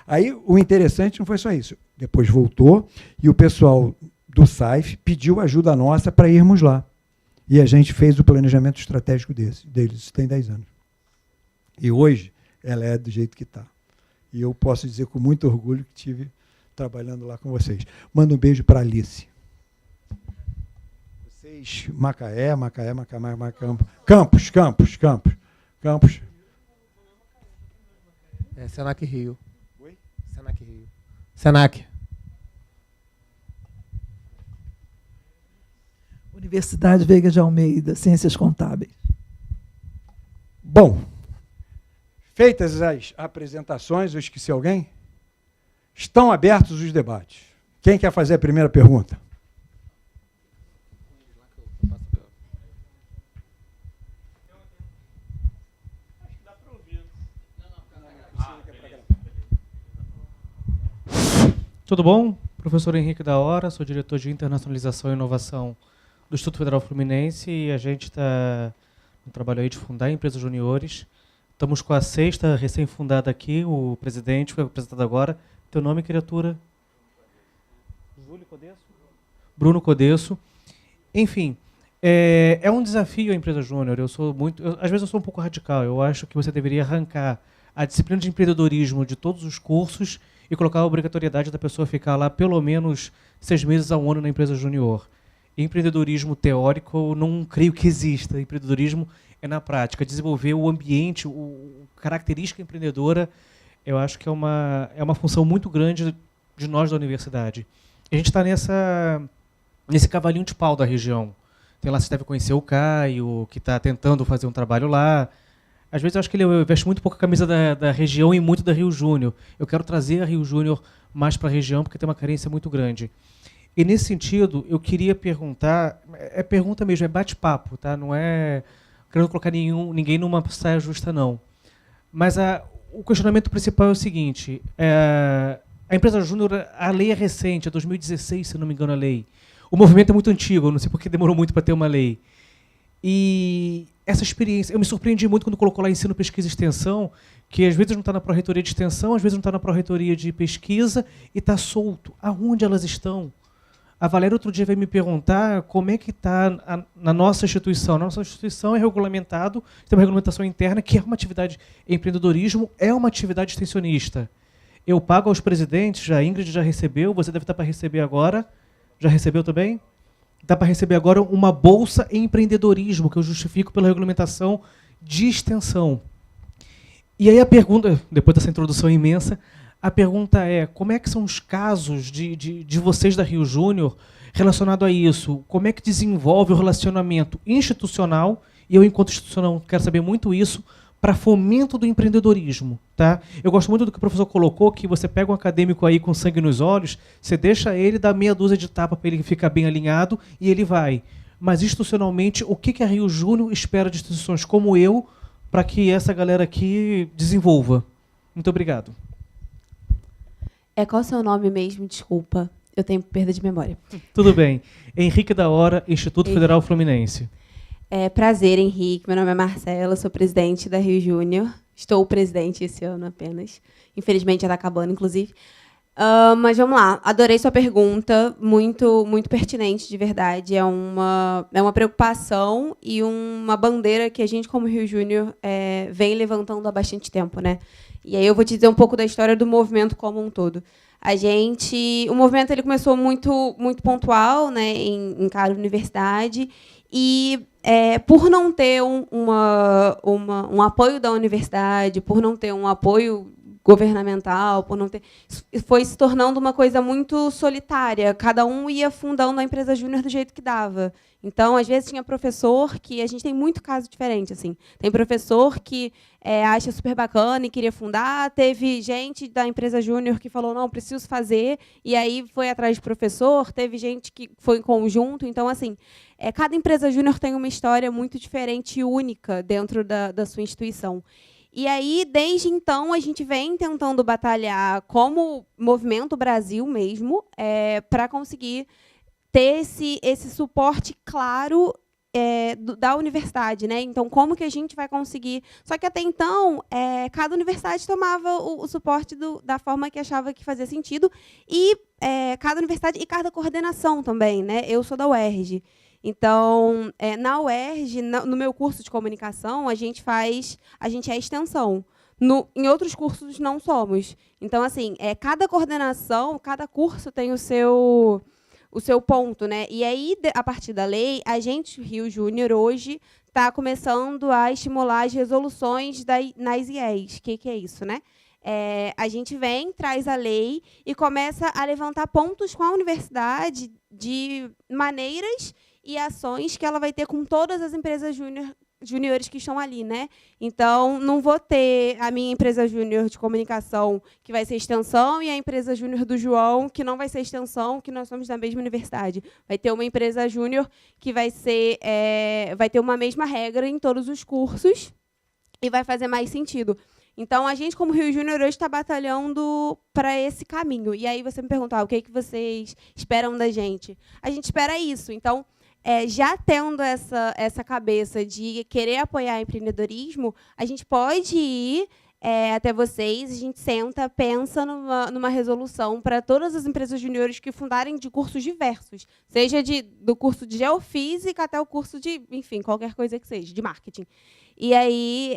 Aí o interessante não foi só isso. depois voltou, e o pessoal do SAIF pediu ajuda nossa para irmos lá. E a gente fez o planejamento estratégico deles. Isso tem 10 anos. E hoje ela é do jeito que está. E eu posso dizer com muito orgulho que estive trabalhando lá com vocês. Manda um beijo para a Alice. Vocês, Macaé, Campos. É Senac Rio. Oi? Senac Rio. Senac. Universidade Veiga de Almeida, Ciências Contábeis. Bom, feitas as apresentações, eu esqueci alguém? Estão abertos os debates. Quem quer fazer a primeira pergunta? Tudo bom? Professor Henrique da Hora, sou diretor de Internacionalização e Inovação do Instituto Federal Fluminense e a gente está no trabalho aí de fundar empresas juniores. Estamos com a 6ª recém-fundada aqui, o presidente foi apresentado agora. Teu nome, criatura? Júlio Codesso? Bruno Codesso. Enfim, é um desafio a empresa júnior. Às vezes eu sou um pouco radical. Eu acho que você deveria arrancar a disciplina de empreendedorismo de todos os cursos e colocar a obrigatoriedade da pessoa ficar lá pelo menos 6 meses a um ano na empresa júnior. Empreendedorismo teórico, eu não creio que exista. Empreendedorismo é na prática. Desenvolver o ambiente, a característica empreendedora, eu acho que é uma função muito grande de nós da universidade. A gente está nesse cavalinho de pau da região. Tem lá, você deve conhecer o Caio, que está tentando fazer um trabalho lá. Às vezes eu acho que ele veste muito pouco a camisa da região e muito da Rio Júnior. Eu quero trazer a Rio Júnior mais para a região, porque tem uma carência muito grande. E, nesse sentido, eu queria perguntar, é pergunta mesmo, é bate-papo, tá? Não é querendo colocar ninguém numa saia justa, não. Mas o questionamento principal é o seguinte, a empresa júnior, a lei é recente, é 2016, se não me engano, a lei. O movimento é muito antigo, eu não sei porque demorou muito para ter uma lei. E essa experiência, eu me surpreendi muito quando colocou lá ensino, pesquisa e extensão, que às vezes não está na pró-reitoria de extensão, às vezes não está na pró-reitoria de pesquisa, e está solto. Aonde elas estão? A Valéria outro dia veio me perguntar como é que está na nossa instituição. Na nossa instituição é regulamentado, tem uma regulamentação interna, que é uma atividade empreendedorismo, é uma atividade extensionista. Eu pago aos presidentes, a Ingrid já recebeu, você deve estar para receber agora. Já recebeu também? Dá para receber agora uma bolsa em empreendedorismo, que eu justifico pela regulamentação de extensão. E aí a pergunta, depois dessa introdução imensa, a pergunta é, como é que são os casos de vocês da Rio Júnior relacionado a isso? Como é que desenvolve o relacionamento institucional, e eu, enquanto institucional, quero saber muito isso, para fomento do empreendedorismo, tá? Eu gosto muito do que o professor colocou, que você pega um acadêmico aí com sangue nos olhos, você deixa ele dar meia dúzia de tapa para ele ficar bem alinhado e ele vai. Mas, institucionalmente, o que a Rio Júnior espera de instituições como eu para que essa galera aqui desenvolva? Muito obrigado. Qual é o seu nome mesmo? Desculpa, eu tenho perda de memória. Tudo bem. Henrique da Hora, Instituto Federal Fluminense. Prazer, Henrique. Meu nome é Marcela, sou presidente da Rio Júnior. Estou presidente esse ano apenas. Infelizmente, já está acabando, inclusive. Mas vamos lá. Adorei sua pergunta, muito, muito pertinente, de verdade. É uma preocupação e uma bandeira que a gente, como Rio Júnior, vem levantando há bastante tempo, né? E aí eu vou te dizer um pouco da história do movimento como um todo. O movimento ele começou muito, muito pontual, né, em cada universidade, e por não ter um apoio da universidade, por não ter um apoio governamental, por não ter, foi se tornando uma coisa muito solitária. Cada um ia fundando a empresa júnior do jeito que dava. Então, às vezes, tinha professor que... A gente tem muito caso diferente. Assim. Tem professor que acha super bacana e queria fundar. Teve gente da empresa júnior que falou, não, preciso fazer, e aí foi atrás de professor. Teve gente que foi em conjunto. Então, assim, cada empresa júnior tem uma história muito diferente e única dentro da sua instituição. E aí, desde então, a gente vem tentando batalhar como Movimento Brasil mesmo, para conseguir ter esse suporte claro da universidade, né? Então, como que a gente vai conseguir... Só que, até então, cada universidade tomava o suporte da forma que achava que fazia sentido, e cada universidade e cada coordenação também, né? Eu sou da UERJ. Então, na UERJ, no meu curso de comunicação, a gente é extensão. Em outros cursos, não somos. Então, assim, cada coordenação, cada curso tem o seu ponto, né? E aí, a partir da lei, a gente, Rio Júnior, hoje, está começando a estimular as resoluções nas IEs. O que é isso, né? A gente traz a lei e começa a levantar pontos com a universidade de maneiras e ações que ela vai ter com todas as empresas júniores que estão ali, né? Então, não vou ter a minha empresa júnior de comunicação, que vai ser extensão, e a empresa júnior do João, que não vai ser extensão, que nós somos da mesma universidade. Vai ter uma empresa júnior que vai ter uma mesma regra em todos os cursos e vai fazer mais sentido. Então, a gente, como Rio Júnior, hoje está batalhando para esse caminho. E aí você me pergunta, o que vocês esperam da gente? A gente espera isso. Então, já tendo essa cabeça de querer apoiar empreendedorismo, a gente pode ir até vocês, a gente senta, pensa numa resolução para todas as empresas juniores que fundarem de cursos diversos, seja do curso de geofísica até o curso de, enfim, qualquer coisa que seja, de marketing. E aí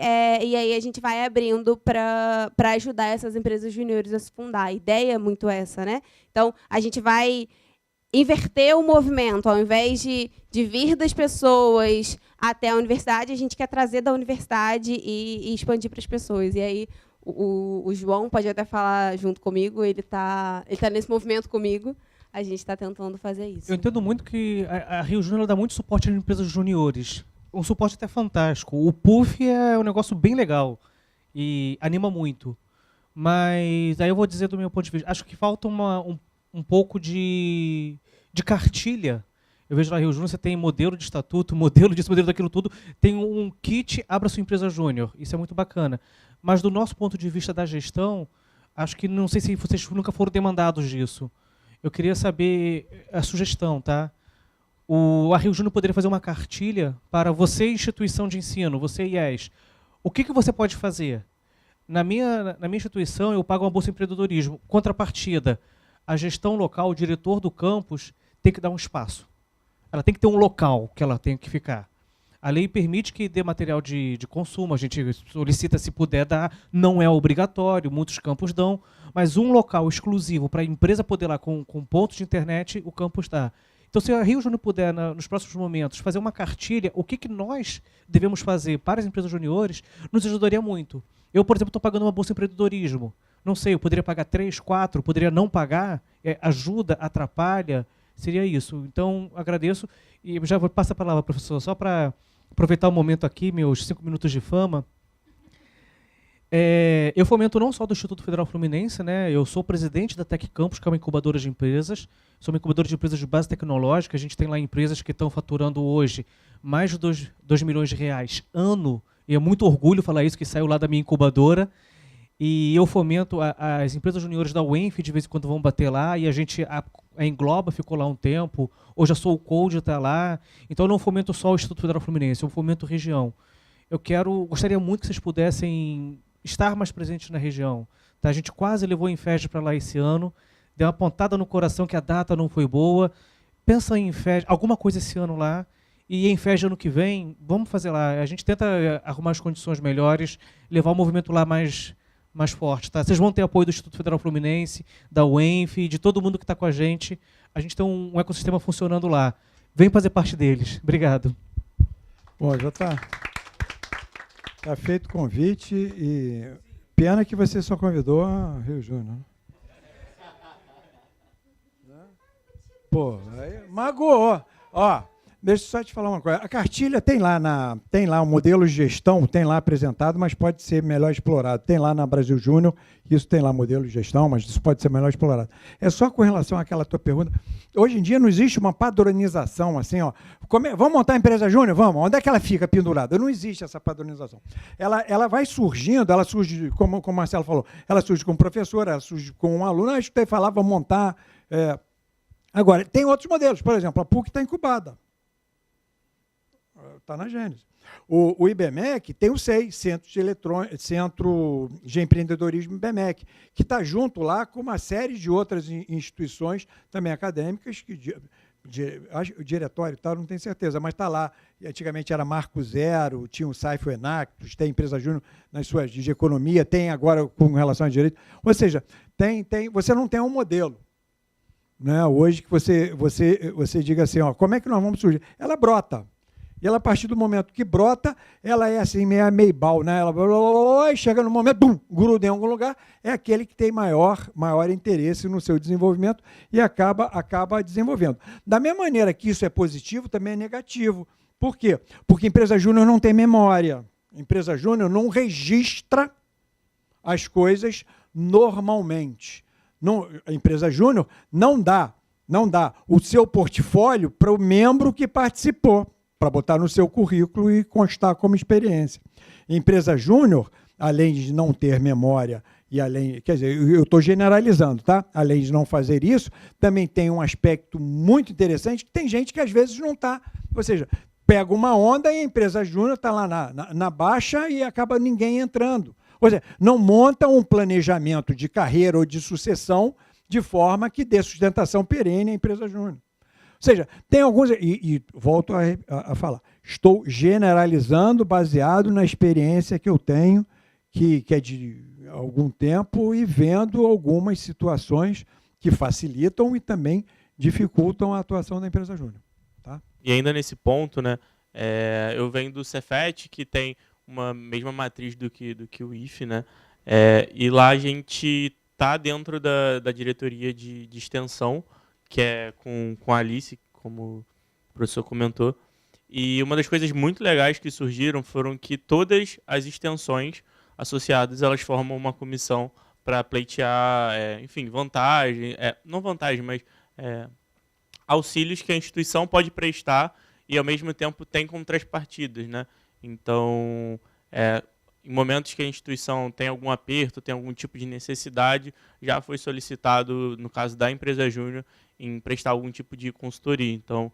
a gente vai abrindo para ajudar essas empresas juniores a se fundar. A ideia é muito essa, né? Então, a gente vai inverter o movimento. Ao invés de vir das pessoas até a universidade, a gente quer trazer da universidade e expandir para as pessoas. E aí o João pode até falar junto comigo, ele tá nesse movimento comigo, a gente está tentando fazer isso. Eu entendo muito que a Rio Júnior dá muito suporte às empresas juniores. Um suporte até fantástico. O PUF é um negócio bem legal e anima muito. Mas aí eu vou dizer do meu ponto de vista, acho que falta um pouco de cartilha. Eu vejo na Rio Júnior, você tem modelo de estatuto, modelo disso, modelo daquilo tudo. Tem um kit, abra sua empresa júnior. Isso é muito bacana. Mas do nosso ponto de vista da gestão, acho que não sei se vocês nunca foram demandados disso. Eu queria saber a sugestão, tá? A Rio Júnior poderia fazer uma cartilha para você, instituição de ensino, você IES. O que você pode fazer? Na minha instituição, eu pago uma bolsa de empreendedorismo. Contrapartida, a gestão local, o diretor do campus, tem que dar um espaço. Ela tem que ter um local que ela tem que ficar. A lei permite que dê material de consumo, a gente solicita se puder dar, não é obrigatório, muitos campos dão, mas um local exclusivo para a empresa poder lá com pontos de internet, o campus dá. Então, se a Rio Júnior puder, nos próximos momentos, fazer uma cartilha, o que nós devemos fazer para as empresas juniores, nos ajudaria muito. Eu, por exemplo, estou pagando uma bolsa de empreendedorismo. Não sei, eu poderia pagar 3, 4, poderia não pagar, ajuda, atrapalha, seria isso. Então, agradeço. E já vou passar a palavra, professor, só para aproveitar o momento aqui, meus 5 minutos de fama. Eu fomento não só do Instituto Federal Fluminense, né? Eu sou presidente da Tec Campus, que é uma incubadora de empresas. Sou uma incubadora de empresas de base tecnológica. A gente tem lá empresas que estão faturando hoje mais de 2 milhões de reais ano. E é muito orgulho falar isso, que saiu lá da minha incubadora. E eu fomento as empresas juniores da UENF, de vez em quando vão bater lá, e a gente, a Engloba ficou lá um tempo, hoje a Soul Code está lá. Então eu não fomento só o Instituto Federal Fluminense, eu fomento região. Gostaria muito que vocês pudessem estar mais presentes na região. Tá? A gente quase levou a Infege para lá esse ano, deu uma pontada no coração que a data não foi boa. Pensa em Infege, alguma coisa esse ano lá, e em Infege ano que vem, vamos fazer lá. A gente tenta arrumar as condições melhores, levar o movimento lá mais forte. Tá? Vocês vão ter apoio do Instituto Federal Fluminense, da UENF, de todo mundo que está com a gente. A gente tem um ecossistema funcionando lá. Vem fazer parte deles. Obrigado. Bom, já está feito o convite e pena que você só convidou a Rio Júnior. Pô, aí magoou. Ó, deixa eu só te falar uma coisa. A cartilha tem lá o modelo de gestão, tem lá apresentado, mas pode ser melhor explorado. Tem lá na Brasil Júnior, isso tem lá modelo de gestão, mas isso pode ser melhor explorado. É só com relação àquela tua pergunta. Hoje em dia não existe uma padronização assim, ó. Vamos montar a empresa júnior? Vamos. Onde é que ela fica pendurada? Não existe essa padronização. Ela vai surgindo, ela surge, como o Marcelo falou, ela surge com professor, ela surge com um aluno. Acho que até falava montar. Agora, tem outros modelos. Por exemplo, a PUC está incubada. está na Gênese. O IBMEC tem o SEI, Centro de Empreendedorismo IBMEC, que está junto lá com uma série de outras instituições também acadêmicas, que o diretório tal, não tenho certeza, mas está lá. Antigamente era Marco Zero, tinha o Saifo Enactus, tem empresa júnior nas suas de economia, tem agora com relação a direito. Ou seja, você não tem um modelo. Né? Hoje que você diga assim, ó, como é que nós vamos surgir? Ela brota. E ela, a partir do momento que brota, ela é assim, meio bal, né? Ela chega no momento, bum, gruda em algum lugar, é aquele que tem maior interesse no seu desenvolvimento e acaba desenvolvendo. Da mesma maneira que isso é positivo, também é negativo. Por quê? Porque a empresa júnior não tem memória. A empresa júnior não registra as coisas normalmente. A empresa júnior não dá o seu portfólio para o membro que participou, para botar no seu currículo e constar como experiência. Empresa júnior, além de não ter memória e quer dizer, eu estou generalizando, tá? Além de não fazer isso, também tem um aspecto muito interessante que tem gente que às vezes não está, ou seja, pega uma onda e a empresa júnior está lá na baixa e acaba ninguém entrando. Ou seja, não monta um planejamento de carreira ou de sucessão de forma que dê sustentação perene à empresa júnior. Ou seja, tem alguns... E volto a falar. Estou generalizando baseado na experiência que eu tenho, que é de algum tempo, e vendo algumas situações que facilitam e também dificultam a atuação da empresa júnior. Tá? E ainda nesse ponto, né, eu venho do Cefet, que tem uma mesma matriz do que o IFE, né, e lá a gente está dentro da diretoria de extensão, que é com a Alice, como o professor comentou. E uma das coisas muito legais que surgiram foram que todas as extensões associadas, elas formam uma comissão para pleitear, enfim, vantagem, não vantagem, mas auxílios que a instituição pode prestar e, ao mesmo tempo, tem contrapartidas, né? Então, em momentos que a instituição tem algum aperto, tem algum tipo de necessidade, já foi solicitado, no caso da empresa júnior, em prestar algum tipo de consultoria. Então,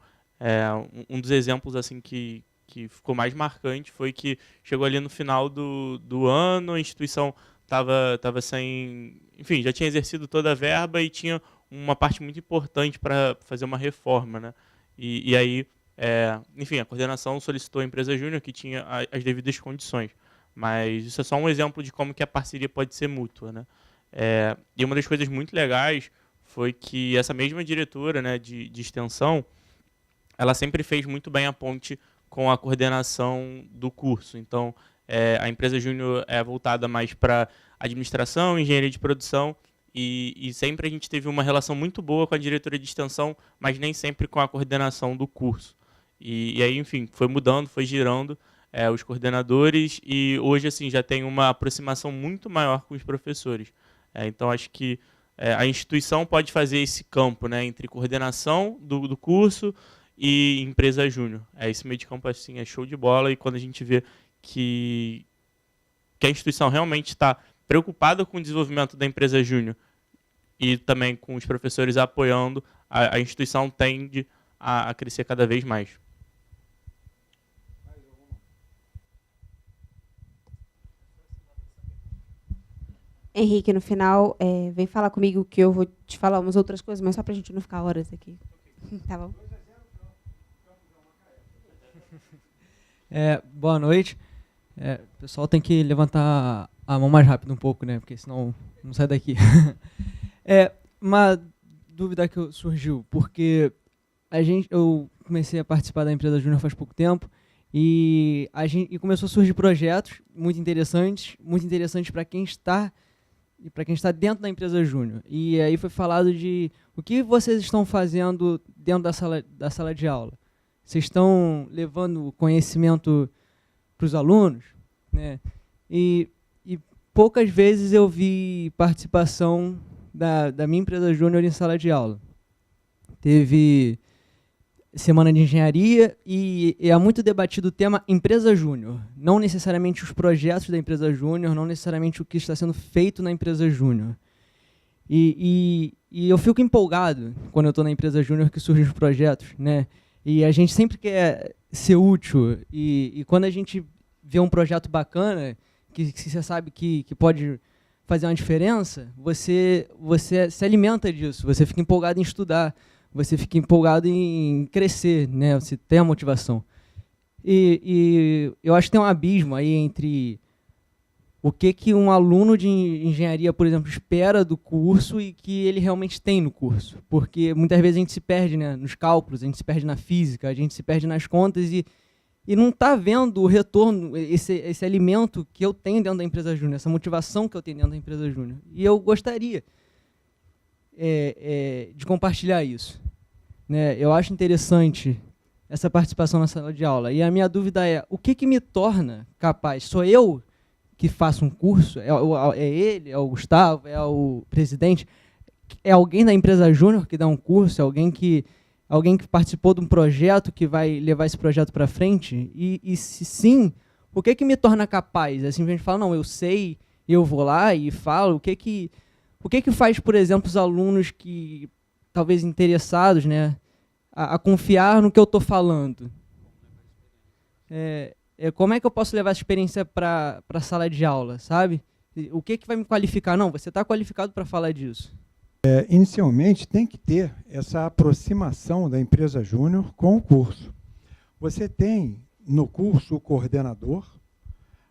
um dos exemplos assim que ficou mais marcante foi que chegou ali no final do ano, a instituição estava sem... Enfim, já tinha exercido toda a verba e tinha uma parte muito importante para fazer uma reforma, né? E aí, enfim, a coordenação solicitou a empresa júnior que tinha as devidas condições. Mas isso é só um exemplo de como que a parceria pode ser mútua, né? E uma das coisas muito legais foi que essa mesma diretora, né, de extensão, ela sempre fez muito bem a ponte com a coordenação do curso. Então, a empresa júnior é voltada mais para administração, engenharia de produção, e sempre a gente teve uma relação muito boa com a diretoria de extensão, mas nem sempre com a coordenação do curso. E aí, enfim, foi mudando, foi girando os coordenadores, e hoje assim já tem uma aproximação muito maior com os professores. Então, acho que a instituição pode fazer esse campo, né, entre coordenação do curso e empresa júnior. Esse meio de campo assim, é show de bola, e quando a gente vê que a instituição realmente está preocupada com o desenvolvimento da empresa júnior e também com os professores apoiando, a instituição tende a crescer cada vez mais. Henrique, no final, vem falar comigo que eu vou te falar umas outras coisas, mas só para a gente não ficar horas aqui. Tá bom? Boa noite. O pessoal tem que levantar a mão mais rápido um pouco, né? Porque senão não sai daqui. Uma dúvida que surgiu, porque eu comecei a participar da empresa júnior faz pouco tempo, e começou a surgir projetos muito interessantes para quem está dentro da empresa júnior. E aí foi falado de o que vocês estão fazendo dentro da sala de aula. Vocês estão levando conhecimento para os alunos, né? E poucas vezes eu vi participação da minha empresa júnior em sala de aula. Teve semana de engenharia e é muito debatido o tema empresa júnior. Não necessariamente os projetos da empresa júnior, não necessariamente o que está sendo feito na empresa júnior. E eu fico empolgado quando eu estou na empresa júnior que surgem os projetos, né? E a gente sempre quer ser útil. E quando a gente vê um projeto bacana, que você sabe que pode fazer uma diferença, você se alimenta disso, você fica empolgado em estudar, você fica empolgado em crescer, né? Você tem a motivação. E eu acho que tem um abismo aí entre o que um aluno de engenharia, por exemplo, espera do curso e que ele realmente tem no curso. Porque muitas vezes a gente se perde, né, nos cálculos, a gente se perde na física, a gente se perde nas contas e não está vendo o retorno, esse alimento que eu tenho dentro da empresa júnior, essa motivação que eu tenho dentro da empresa júnior. E eu gostaria de compartilhar isso. Né? Eu acho interessante essa participação na sala de aula. E a minha dúvida é, o que me torna capaz? Sou eu que faço um curso? É ele? É o Gustavo? É o presidente? É alguém da empresa júnior que dá um curso? É alguém que participou de um projeto que vai levar esse projeto para frente? E se sim, o que me torna capaz? É simplesmente falar, não, eu sei, eu vou lá e falo. O que faz, por exemplo, os alunos que, talvez interessados, né, a confiar no que eu estou falando? Como é que eu posso levar essa experiência para a sala de aula, sabe? O que vai me qualificar? Não, você está qualificado para falar disso. Inicialmente, tem que ter essa aproximação da empresa júnior com o curso. Você tem no curso o coordenador.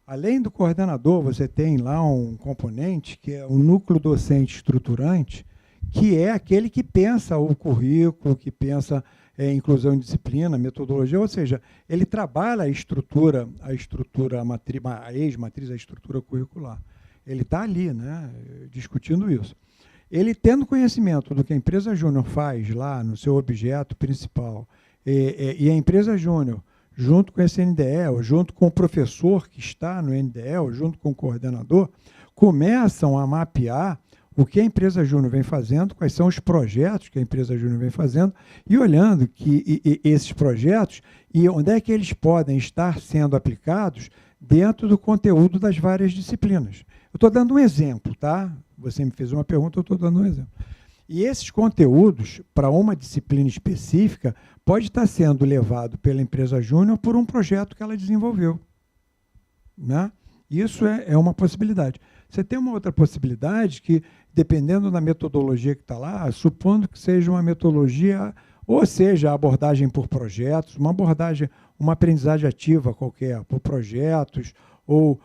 Além do coordenador, você tem lá um componente que é o núcleo docente estruturante, que é aquele que pensa o currículo, que pensa inclusão em disciplina, metodologia, ou seja, ele trabalha a estrutura, a ex-matriz, a estrutura curricular. Ele está ali, né, discutindo isso. Ele tendo conhecimento do que a empresa júnior faz lá no seu objeto principal, e a empresa júnior, junto com esse NDE, ou junto com o professor que está no NDE, ou junto com o coordenador, começam a mapear o que a empresa júnior vem fazendo, quais são os projetos que a empresa júnior vem fazendo, e olhando que esses projetos, e onde é que eles podem estar sendo aplicados dentro do conteúdo das várias disciplinas. Eu estou dando um exemplo, tá? Você me fez uma pergunta, eu estou dando um exemplo. E esses conteúdos, para uma disciplina específica, pode estar sendo levado pela empresa júnior por um projeto que ela desenvolveu. Né? Isso é uma possibilidade. Você tem uma outra possibilidade que, dependendo da metodologia que está lá, supondo que seja uma metodologia, ou seja, a abordagem por projetos, uma aprendizagem ativa qualquer, por projetos, ou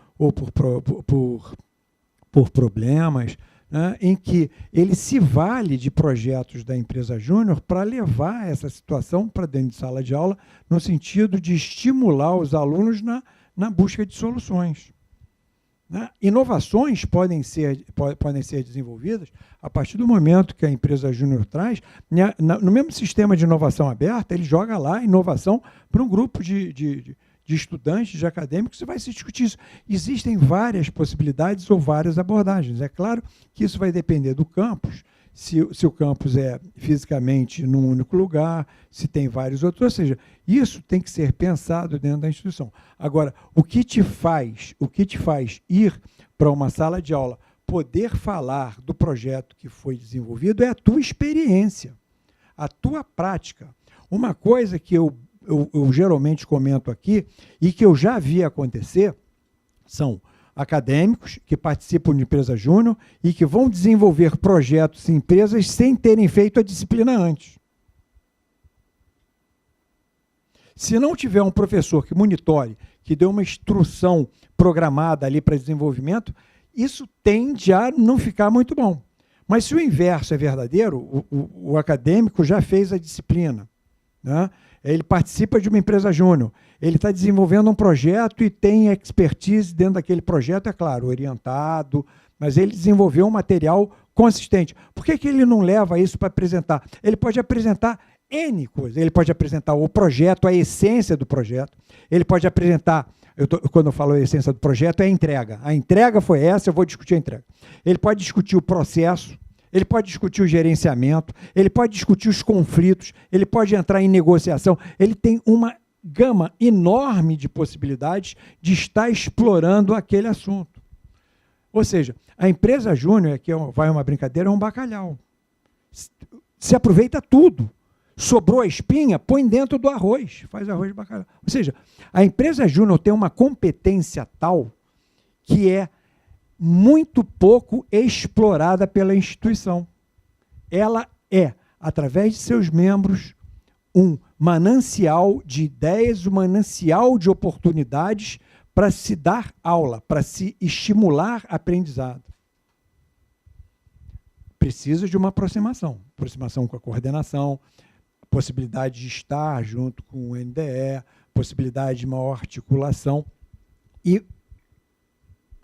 por problemas, né, em que ele se vale de projetos da empresa júnior para levar essa situação para dentro de sala de aula, no sentido de estimular os alunos na busca de soluções. Né? Inovações podem ser desenvolvidas a partir do momento que a empresa júnior traz, no mesmo sistema de inovação aberta, ele joga lá inovação para um grupo de estudantes, de acadêmicos, e vai se discutir isso. Existem várias possibilidades ou várias abordagens. É claro que isso vai depender do campus, se o campus é fisicamente num único lugar, se tem vários outros, ou seja, isso tem que ser pensado dentro da instituição. Agora, o que te faz ir para uma sala de aula, poder falar do projeto que foi desenvolvido, é a tua experiência, a tua prática. Uma coisa que eu geralmente comento aqui e que eu já vi acontecer são acadêmicos que participam de empresa júnior e que vão desenvolver projetos em empresas sem terem feito a disciplina antes. Se não tiver um professor que monitore, que dê uma instrução programada ali para desenvolvimento, isso tende a não ficar muito bom. Mas se o inverso é verdadeiro, o acadêmico já fez a disciplina, né? Ele participa de uma empresa júnior, ele está desenvolvendo um projeto e tem expertise dentro daquele projeto, é claro, orientado, mas ele desenvolveu um material consistente. Por que ele não leva isso para apresentar? Ele pode apresentar N coisas, ele pode apresentar o projeto, a essência do projeto, ele pode apresentar, quando eu falo a essência do projeto, é a entrega. A entrega foi essa, eu vou discutir a entrega. Ele pode discutir o processo, ele pode discutir o gerenciamento, ele pode discutir os conflitos, ele pode entrar em negociação, ele tem uma gama enorme de possibilidades de estar explorando aquele assunto. Ou seja, a empresa júnior, aqui vai uma brincadeira, é um bacalhau. Se aproveita tudo. Sobrou a espinha, põe dentro do arroz, faz arroz de bacalhau. Ou seja, a empresa júnior tem uma competência tal que é muito pouco explorada pela instituição. Ela é, através de seus membros, um manancial de ideias, um manancial de oportunidades para se dar aula, para se estimular aprendizado. Precisa de uma aproximação com a coordenação, possibilidade de estar junto com o NDE, possibilidade de maior articulação e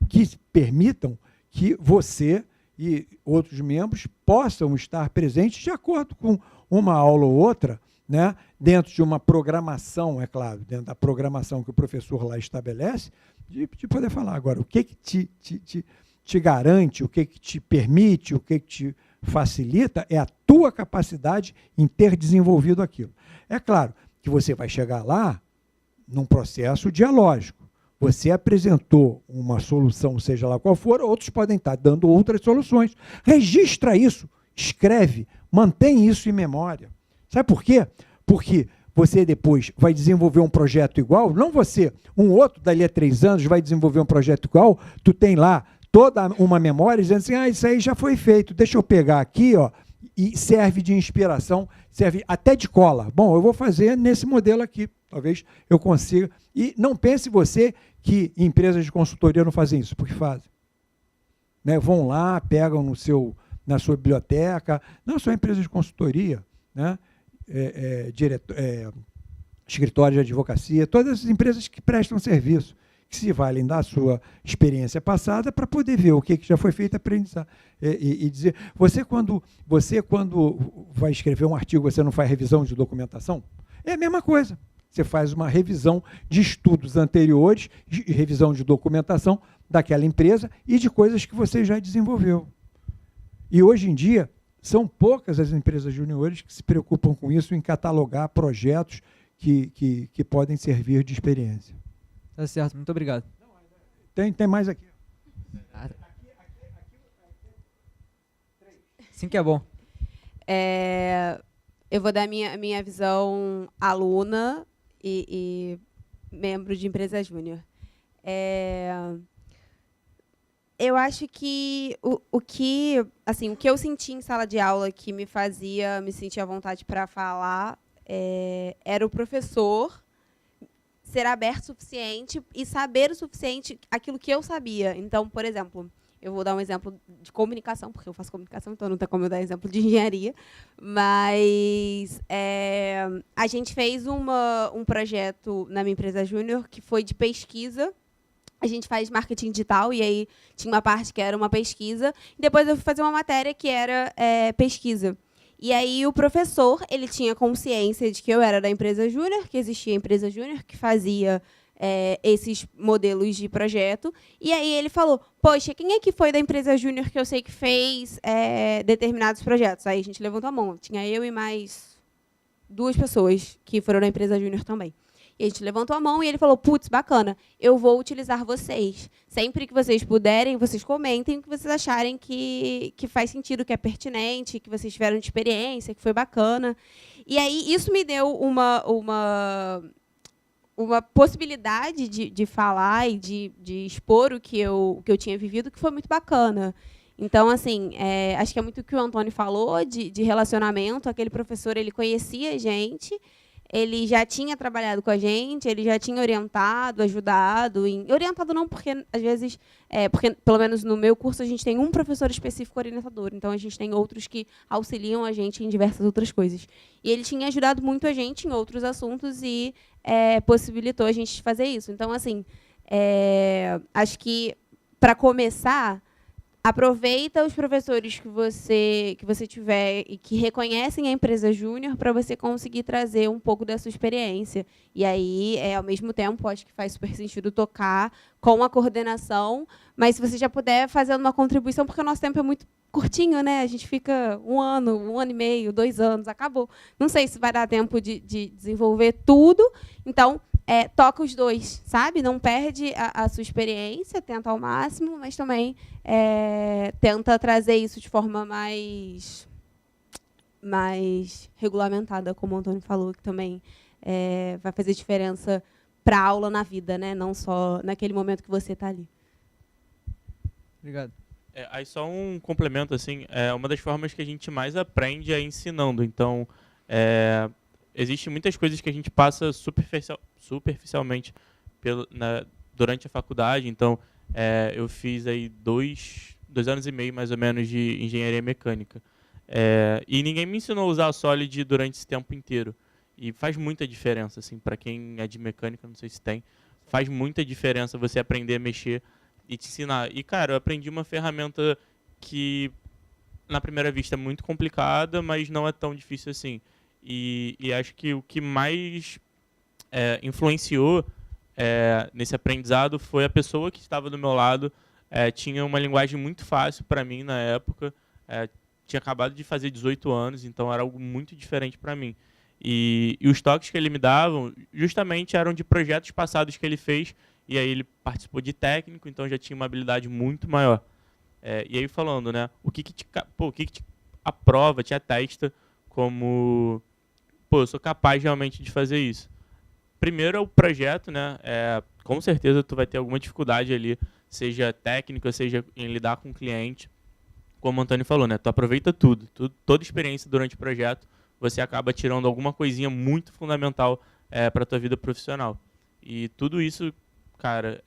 que permitam que você e outros membros possam estar presentes de acordo com uma aula ou outra, né, dentro de uma programação, é claro, dentro da programação que o professor lá estabelece, de poder falar. Agora, o que te garante, o que te permite, o que te facilita é a tua capacidade em ter desenvolvido aquilo. É claro que você vai chegar lá num processo dialógico. Você apresentou uma solução, seja lá qual for, outros podem estar dando outras soluções. Registra isso, escreve, mantém isso em memória. Sabe por quê? Porque você depois vai desenvolver um projeto igual, não você, um outro dali a 3 anos vai desenvolver um projeto igual, tu tem lá toda uma memória dizendo assim, isso aí já foi feito, deixa eu pegar aqui, ó, e serve de inspiração, serve até de cola. Bom, eu vou fazer nesse modelo aqui, talvez eu consiga. E não pense você que empresas de consultoria não fazem isso, porque fazem. Né? Vão lá, pegam na sua biblioteca, não só empresas de consultoria, né? Escritório de advocacia, todas as empresas que prestam serviço, que se valem da sua experiência passada para poder ver o que já foi feito, aprendizar. E dizer, você quando vai escrever um artigo, você não faz revisão de documentação? É a mesma coisa. Você faz uma revisão de estudos anteriores, revisão de documentação daquela empresa e de coisas que você já desenvolveu. E hoje em dia, são poucas as empresas juniores que se preocupam com isso, em catalogar projetos que podem servir de experiência. Tá certo, muito obrigado. Tem mais aqui. Sim que é bom. Eu vou dar minha visão aluna e membro de empresa júnior. Eu acho que o que eu senti em sala de aula que me fazia me sentir à vontade para falar era o professor ser aberto o suficiente e saber o suficiente aquilo que eu sabia. Então, por exemplo, eu vou dar um exemplo de comunicação, porque eu faço comunicação, então não tem como eu dar exemplo de engenharia, mas a gente fez um projeto na minha empresa júnior que foi de pesquisa. A gente faz marketing digital, e aí tinha uma parte que era uma pesquisa, e depois eu fui fazer uma matéria que era pesquisa. E aí o professor, ele tinha consciência de que eu era da empresa júnior, que existia a empresa júnior, que fazia esses modelos de projeto. E aí ele falou, poxa, quem é que foi da empresa júnior que eu sei que fez determinados projetos? Aí a gente levantou a mão. Tinha eu e mais 2 pessoas que foram da empresa júnior também. E a gente levantou a mão e ele falou, putz, bacana, eu vou utilizar vocês. Sempre que vocês puderem, vocês comentem o que vocês acharem que faz sentido, que é pertinente, que vocês tiveram de experiência, que foi bacana. E aí isso me deu uma possibilidade de falar e de expor o que eu tinha vivido, que foi muito bacana. Então, assim, acho que é muito o que o Antônio falou de relacionamento. Aquele professor, ele conhecia a gente, ele já tinha trabalhado com a gente, ele já tinha orientado, ajudado. Orientado não, porque, às vezes, porque, pelo menos no meu curso, a gente tem um professor específico orientador, então a gente tem outros que auxiliam a gente em diversas outras coisas. E ele tinha ajudado muito a gente em outros assuntos e possibilitou a gente fazer isso. Então, assim, acho que, para começar, aproveita os professores que você tiver e que reconhecem a empresa júnior para você conseguir trazer um pouco da sua experiência. E aí, ao mesmo tempo, acho que faz super sentido tocar com a coordenação, mas se você já puder fazer uma contribuição, porque o nosso tempo é muito curtinho, né? A gente fica 1 ano, 1 ano e meio, 2 anos, acabou. Não sei se vai dar tempo de desenvolver tudo, então toca os 2, sabe? Não perde a sua experiência, tenta ao máximo, mas também tenta trazer isso de forma mais mais regulamentada, como o Antônio falou, que também vai fazer diferença para a aula na vida, né? Não só naquele momento que você está ali. Obrigado. Aí só um complemento, assim, uma das formas que a gente mais aprende é ensinando. Então, existem muitas coisas que a gente passa superficialmente durante a faculdade. Então, eu fiz aí 2 anos e meio, mais ou menos, de engenharia mecânica. E ninguém me ensinou a usar a Solid durante esse tempo inteiro. E faz muita diferença, assim, para quem é de mecânica, não sei se tem, faz muita diferença você aprender a mexer e te ensinar. E, cara, eu aprendi uma ferramenta que, na primeira vista, é muito complicada, mas não é tão difícil assim. E acho que o que mais influenciou nesse aprendizado foi a pessoa que estava do meu lado. Tinha uma linguagem muito fácil para mim na época. Tinha acabado de fazer 18 anos, então era algo muito diferente para mim. E os toques que ele me davam, justamente eram de projetos passados que ele fez, e aí ele participou de técnico, então já tinha uma habilidade muito maior. E aí falando, né, o que te aprova, te atesta como, eu sou capaz realmente de fazer isso. Primeiro é o projeto, né, com certeza tu vai ter alguma dificuldade ali, seja técnica, seja em lidar com o cliente. Como o Antônio falou, né, tu aproveita tudo, toda experiência durante o projeto, você acaba tirando alguma coisinha muito fundamental para a tua vida profissional. E tudo isso, cara,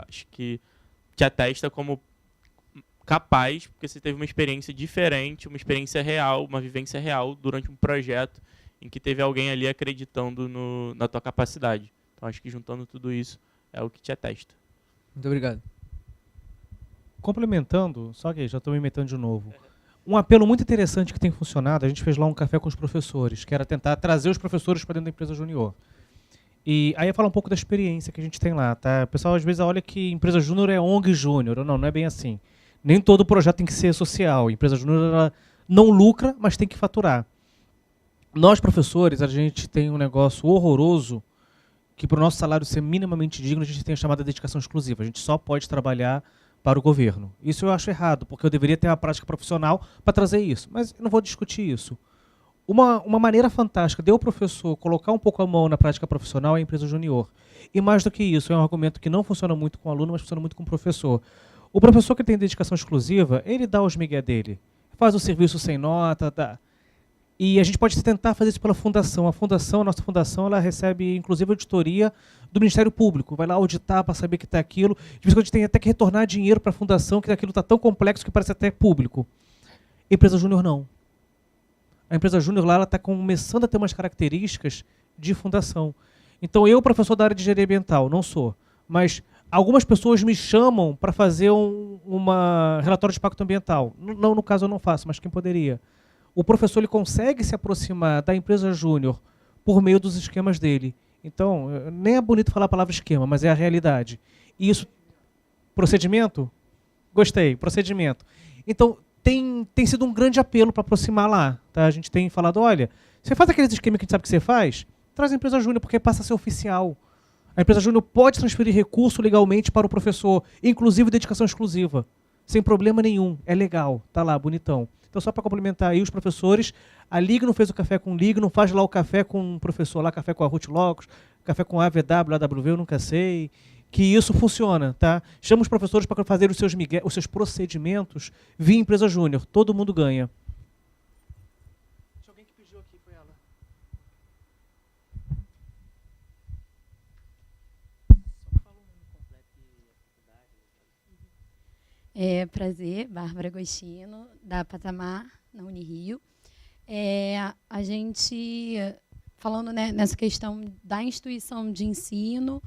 acho que te atesta como capaz, porque você teve uma experiência diferente, uma experiência real, uma vivência real durante um projeto em que teve alguém ali acreditando na tua capacidade. Então, acho que juntando tudo isso é o que te atesta. Muito obrigado. Complementando, só que já estou me metendo de novo. Um apelo muito interessante que tem funcionado, a gente fez lá um café com os professores, que era tentar trazer os professores para dentro da empresa júnior. E aí eu falo um pouco da experiência que a gente tem lá, tá? O pessoal às vezes olha que empresa júnior é ONG júnior. Não é bem assim. Nem todo projeto tem que ser social. A empresa júnior ela não lucra, mas tem que faturar. Nós, professores, a gente tem um negócio horroroso que para o nosso salário ser minimamente digno, a gente tem a chamada dedicação exclusiva. A gente só pode trabalhar para o governo. Isso eu acho errado, porque eu deveria ter uma prática profissional para trazer isso. Mas eu não vou discutir isso. Uma maneira fantástica de o professor colocar um pouco a mão na prática profissional é a empresa júnior. E mais do que isso, é um argumento que não funciona muito com o aluno, mas funciona muito com o professor. O professor que tem dedicação exclusiva, ele dá os migué dele. Faz o serviço sem nota, dá. E a gente pode tentar fazer isso pela fundação. A nossa fundação, ela recebe, inclusive, auditoria do Ministério Público. Vai lá auditar para saber que está aquilo. De vez em quando a gente tem até que retornar dinheiro para a fundação, que aquilo está tão complexo que parece até público. Empresa júnior, não. A empresa júnior lá está começando a ter umas características de fundação. Então, eu, professor da área de engenharia ambiental, não sou. Mas algumas pessoas me chamam para fazer uma relatório de impacto ambiental. Não, no caso, eu não faço, mas quem poderia? O professor ele consegue se aproximar da empresa júnior por meio dos esquemas dele. Então, nem é bonito falar a palavra esquema, mas é a realidade. E isso, procedimento? Gostei, procedimento. Então, tem sido um grande apelo para aproximar lá. Tá? A gente tem falado, olha, você faz aqueles esquemas que a gente sabe que você faz, traz a empresa júnior, porque passa a ser oficial. A empresa júnior pode transferir recurso legalmente para o professor, inclusive dedicação exclusiva, sem problema nenhum. É legal, tá lá, bonitão. Então, só para complementar aí os professores, a Ligno fez o café com Ligno, faz lá o café com o professor lá, café com a Ruth Locos, café com a AVW, AWV, eu nunca sei, que isso funciona, tá? Chama os professores para fazer os seus procedimentos via empresa júnior, todo mundo ganha. Alguém que pediu aqui, foi ela. Prazer, Bárbara Agostino, da Patamar, na Unirio. A gente, falando, né, nessa questão da instituição de ensino,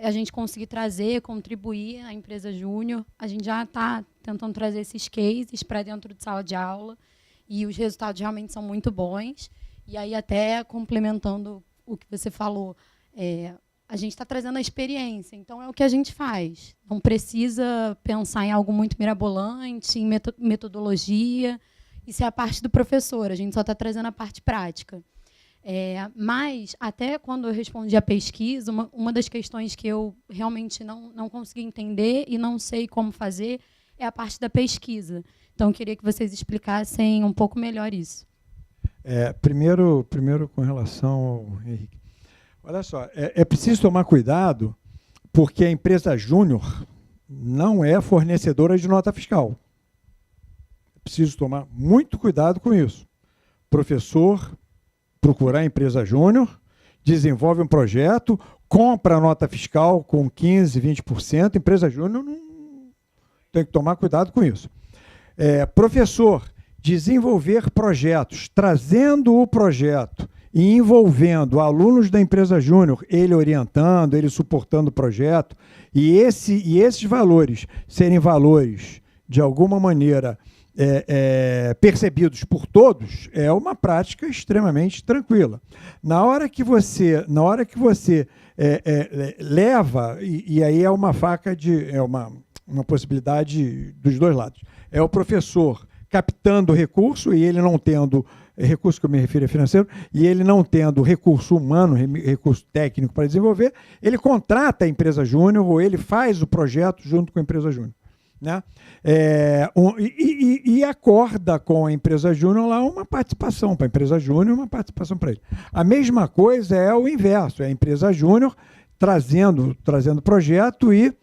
a gente conseguir trazer, contribuir à empresa júnior, a gente já está tentando trazer esses cases para dentro de sala de aula e os resultados realmente são muito bons. E aí, até complementando o que você falou, a gente está trazendo a experiência, então é o que a gente faz. Não precisa pensar em algo muito mirabolante, em metodologia. Isso é a parte do professor, a gente só está trazendo a parte prática. Mas, até quando eu respondi a pesquisa, uma das questões que eu realmente não consegui entender e não sei como fazer é a parte da pesquisa. Então, eu queria que vocês explicassem um pouco melhor isso. Primeiro com relação ao Henrique. Olha só, é preciso tomar cuidado, porque a empresa júnior não é fornecedora de nota fiscal. É preciso tomar muito cuidado com isso. Professor procurar a empresa júnior, desenvolve um projeto, compra a nota fiscal com 15%, 20%, empresa júnior tem que tomar cuidado com isso. Professor, desenvolver projetos, trazendo o projeto e envolvendo alunos da empresa júnior, ele orientando, ele suportando o projeto, e esses valores serem valores, de alguma maneira, percebidos por todos, é uma prática extremamente tranquila. Na hora que você leva, e aí é uma faca uma possibilidade dos dois lados. É o professor captando recurso, e ele não tendo recurso, que eu me refiro é financeiro, e ele não tendo recurso humano, recurso técnico para desenvolver, ele contrata a empresa júnior, ou ele faz o projeto junto com a empresa júnior. Né? E acorda com a empresa júnior lá uma participação para a empresa júnior, uma participação para ele. A mesma coisa é o inverso, é a empresa júnior trazendo projeto e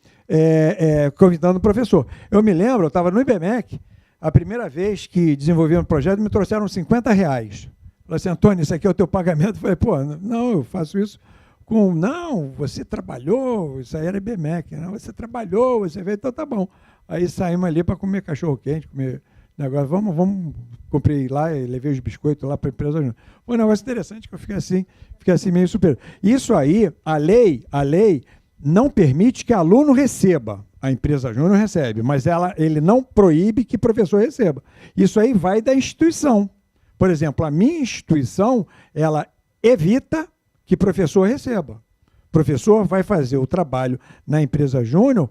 convidando o professor. Eu me lembro, eu estava no IBMEC, a primeira vez que desenvolvi um projeto, me trouxeram R$50. Falei assim, Antônio, isso aqui é o teu pagamento? Eu falei, pô, não, eu faço isso com... Não, você trabalhou, isso aí era IBMEC, não, você trabalhou, você veio, então tá bom. Aí saímos ali para comer cachorro-quente, comer negócio, vamos, comprei lá e levei os biscoitos lá para a empresa. Foi um negócio interessante que eu fiquei assim meio superior. Isso aí, a lei não permite que aluno receba. A empresa júnior recebe, mas ele não proíbe que professor receba. Isso aí vai da instituição. Por exemplo, a minha instituição, ela evita que professor receba. O professor vai fazer o trabalho na empresa júnior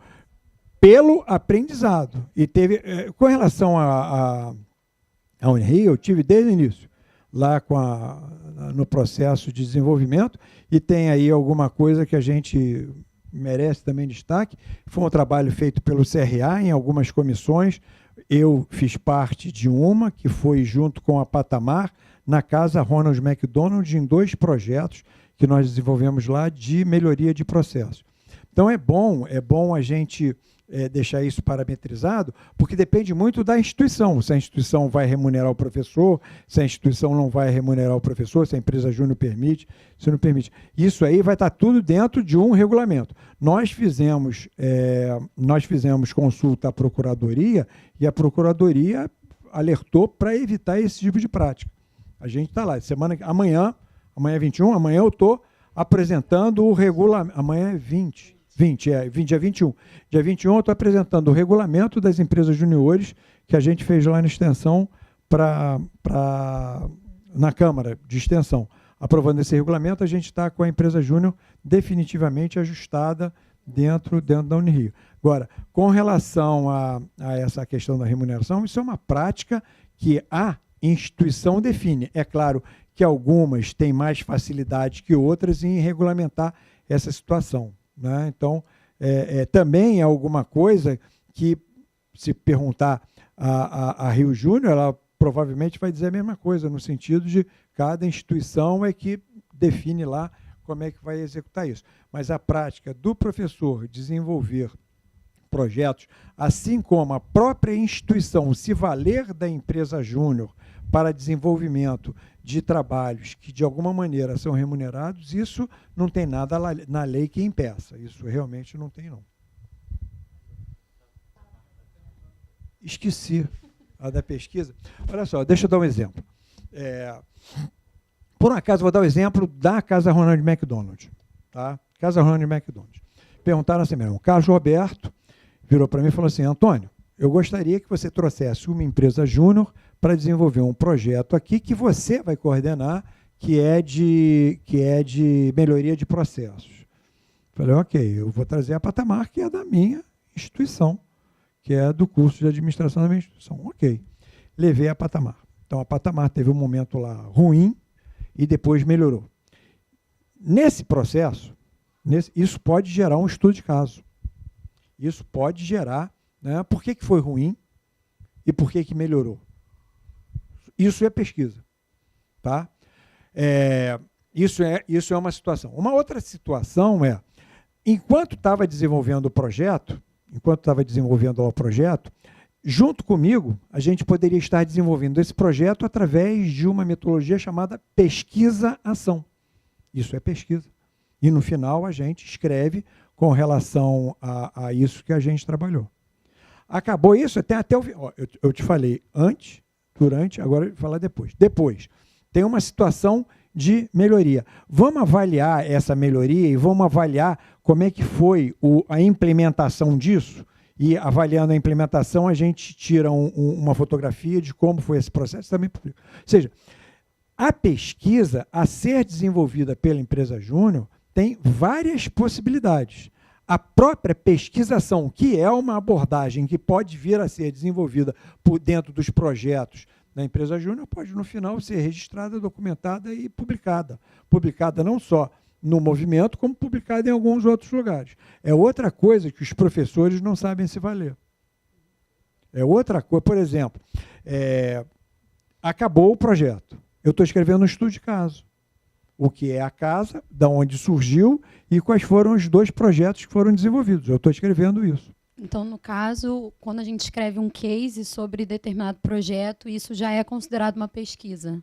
pelo aprendizado. E teve, com relação à Unirio, eu tive desde o início, lá no processo de desenvolvimento, e tem aí alguma coisa que a gente merece também destaque. Foi um trabalho feito pelo CRA em algumas comissões. Eu fiz parte de uma, que foi junto com a Patamar, na Casa Ronald McDonald, em 2 projetos que nós desenvolvemos lá de melhoria de processo. Então é bom a gente deixar isso parametrizado, porque depende muito da instituição. Se a instituição vai remunerar o professor, se a instituição não vai remunerar o professor, se a empresa júnior permite, se não permite. Isso aí vai estar tudo dentro de um regulamento. Nós fizemos consulta à Procuradoria, e a Procuradoria alertou para evitar esse tipo de prática. A gente está lá. Amanhã é 21, amanhã eu estou apresentando o regulamento. Amanhã é 20. Dia 21. Dia 21 eu estou apresentando o regulamento das empresas juniores que a gente fez lá na extensão na Câmara de Extensão. Aprovando esse regulamento, a gente está com a empresa júnior definitivamente ajustada dentro da Unirio. Agora, com relação a essa questão da remuneração, isso é uma prática que a instituição define. É claro que algumas têm mais facilidade que outras em regulamentar essa situação. Né? Então, também é alguma coisa que, se perguntar a Rio Júnior, ela provavelmente vai dizer a mesma coisa, no sentido de cada instituição é que define lá como é que vai executar isso. Mas a prática do professor desenvolver projetos, assim como a própria instituição se valer da empresa júnior para desenvolvimento de trabalhos que, de alguma maneira, são remunerados, isso não tem nada na lei que impeça. Isso realmente não tem, não. Esqueci a da pesquisa. Olha só, deixa eu dar um exemplo. Por um acaso, vou dar o exemplo da Casa Ronald McDonald. Tá? Casa Ronald McDonald. Perguntaram assim mesmo, o Carlos Roberto virou para mim e falou assim, Antônio, eu gostaria que você trouxesse uma empresa júnior para desenvolver um projeto aqui que você vai coordenar, que é de melhoria de processos. Falei, ok, eu vou trazer a Patamar, que é da minha instituição, que é do curso de administração da minha instituição. Ok. Levei a Patamar. Então, a Patamar teve um momento lá ruim e depois melhorou. Nesse processo, isso pode gerar um estudo de caso. Isso pode gerar, né, por que foi ruim e por que melhorou. Isso é pesquisa. Tá? Isso é uma situação. Uma outra situação é, enquanto estava desenvolvendo o projeto, junto comigo, a gente poderia estar desenvolvendo esse projeto através de uma metodologia chamada pesquisa-ação. Isso é pesquisa. E, no final, a gente escreve com relação a isso que a gente trabalhou. Acabou isso, até eu te falei antes, durante, agora eu vou falar depois. Depois, tem uma situação de melhoria. Vamos avaliar essa melhoria e vamos avaliar como é que foi a implementação disso. E, avaliando a implementação, a gente tira uma fotografia de como foi esse processo também. Ou seja, a pesquisa a ser desenvolvida pela empresa Júnior tem várias possibilidades. A própria pesquisação, que é uma abordagem que pode vir a ser desenvolvida por dentro dos projetos da empresa Júnior, pode, no final, ser registrada, documentada e publicada. Publicada não só no movimento, como publicada em alguns outros lugares. É outra coisa que os professores não sabem se valer. É outra coisa, por exemplo, acabou o projeto. Eu estou escrevendo um estudo de caso. O que é a casa, de onde surgiu e quais foram os 2 projetos que foram desenvolvidos. Eu estou escrevendo isso. Então, no caso, quando a gente escreve um case sobre determinado projeto, isso já é considerado uma pesquisa?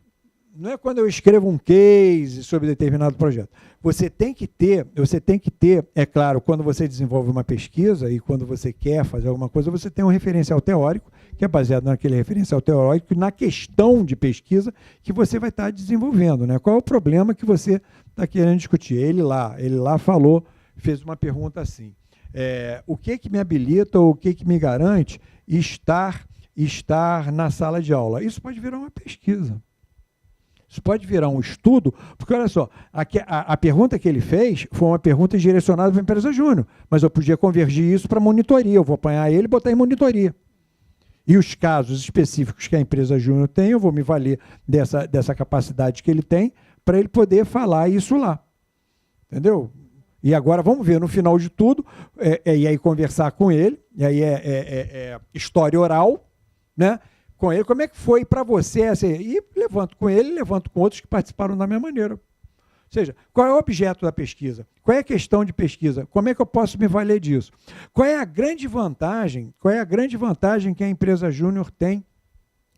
Não é quando eu escrevo um case sobre determinado projeto. Você tem que ter, é claro, quando você desenvolve uma pesquisa e quando você quer fazer alguma coisa, você tem um referencial teórico, que é baseado naquele referencial teórico, na questão de pesquisa que você vai estar desenvolvendo, né? Qual é o problema que você está querendo discutir? Ele lá falou, fez uma pergunta assim, o que me habilita ou o que me garante estar na sala de aula? Isso pode virar uma pesquisa. Isso pode virar um estudo, porque, olha só, a pergunta que ele fez foi uma pergunta direcionada para a empresa Júnior, mas eu podia convergir isso para monitoria, eu vou apanhar ele e botar em monitoria. E os casos específicos que a empresa Júnior tem, eu vou me valer dessa capacidade que ele tem para ele poder falar isso lá. Entendeu? E agora vamos ver, no final de tudo, e aí conversar com ele, e aí história oral, né? Com ele, como é que foi para você? Assim, e levanto com ele, levanto com outros que participaram da minha maneira. Ou seja, qual é o objeto da pesquisa? Qual é a questão de pesquisa? Como é que eu posso me valer disso? Qual é a grande vantagem que a empresa Júnior tem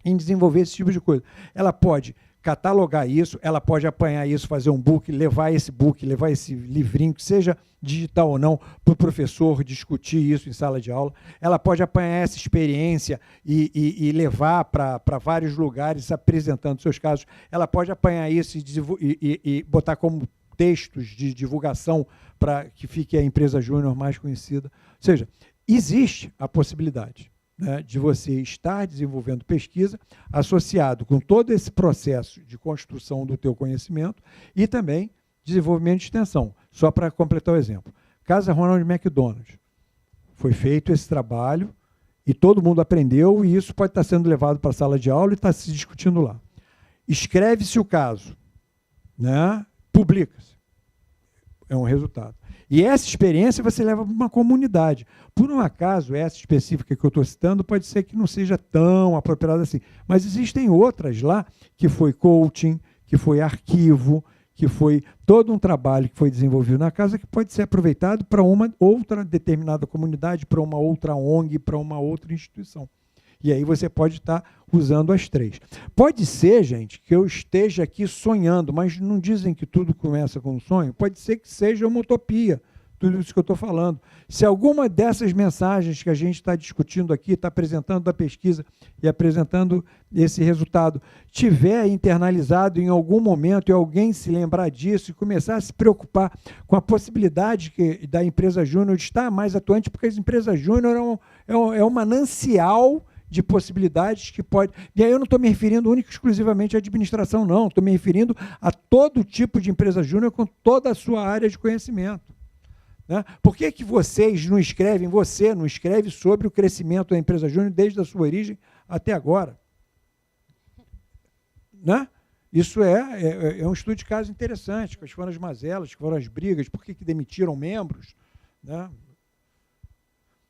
em desenvolver esse tipo de coisa? Ela pode catalogar isso, ela pode apanhar isso, fazer um book, levar esse livrinho, que seja digital ou não, para o professor discutir isso em sala de aula. Ela pode apanhar essa experiência e levar para vários lugares apresentando seus casos. Ela pode apanhar isso e botar como textos de divulgação para que fique a empresa Júnior mais conhecida. Ou seja, existe a possibilidade, né, de você estar desenvolvendo pesquisa associado com todo esse processo de construção do teu conhecimento e também desenvolvimento de extensão. Só para completar o exemplo. Casa Ronald McDonald. Foi feito esse trabalho e todo mundo aprendeu e isso pode estar sendo levado para a sala de aula e está se discutindo lá. Escreve-se o caso, né? Publica-se. É um resultado. E essa experiência você leva para uma comunidade. Por um acaso, essa específica que eu estou citando pode ser que não seja tão apropriada assim. Mas existem outras lá, que foi coaching, que foi arquivo, que foi todo um trabalho que foi desenvolvido na casa que pode ser aproveitado para uma outra determinada comunidade, para uma outra ONG, para uma outra instituição. E aí você pode estar usando as 3. Pode ser, gente, que eu esteja aqui sonhando, mas não dizem que tudo começa com um sonho? Pode ser que seja uma utopia, tudo isso que eu estou falando. Se alguma dessas mensagens que a gente está discutindo aqui, está apresentando da pesquisa e apresentando esse resultado, tiver internalizado em algum momento e alguém se lembrar disso e começar a se preocupar com a possibilidade da empresa Júnior de estar mais atuante, porque as empresas Júnior é um manancial de possibilidades que pode... E aí eu não estou me referindo única e exclusivamente à administração, não. Estou me referindo a todo tipo de empresa júnior com toda a sua área de conhecimento. Né? Por que vocês não escrevem, você não escreve sobre o crescimento da empresa júnior desde a sua origem até agora? Né? Isso é um estudo de caso interessante, quais foram as mazelas, quais foram as brigas, por que demitiram membros. Né?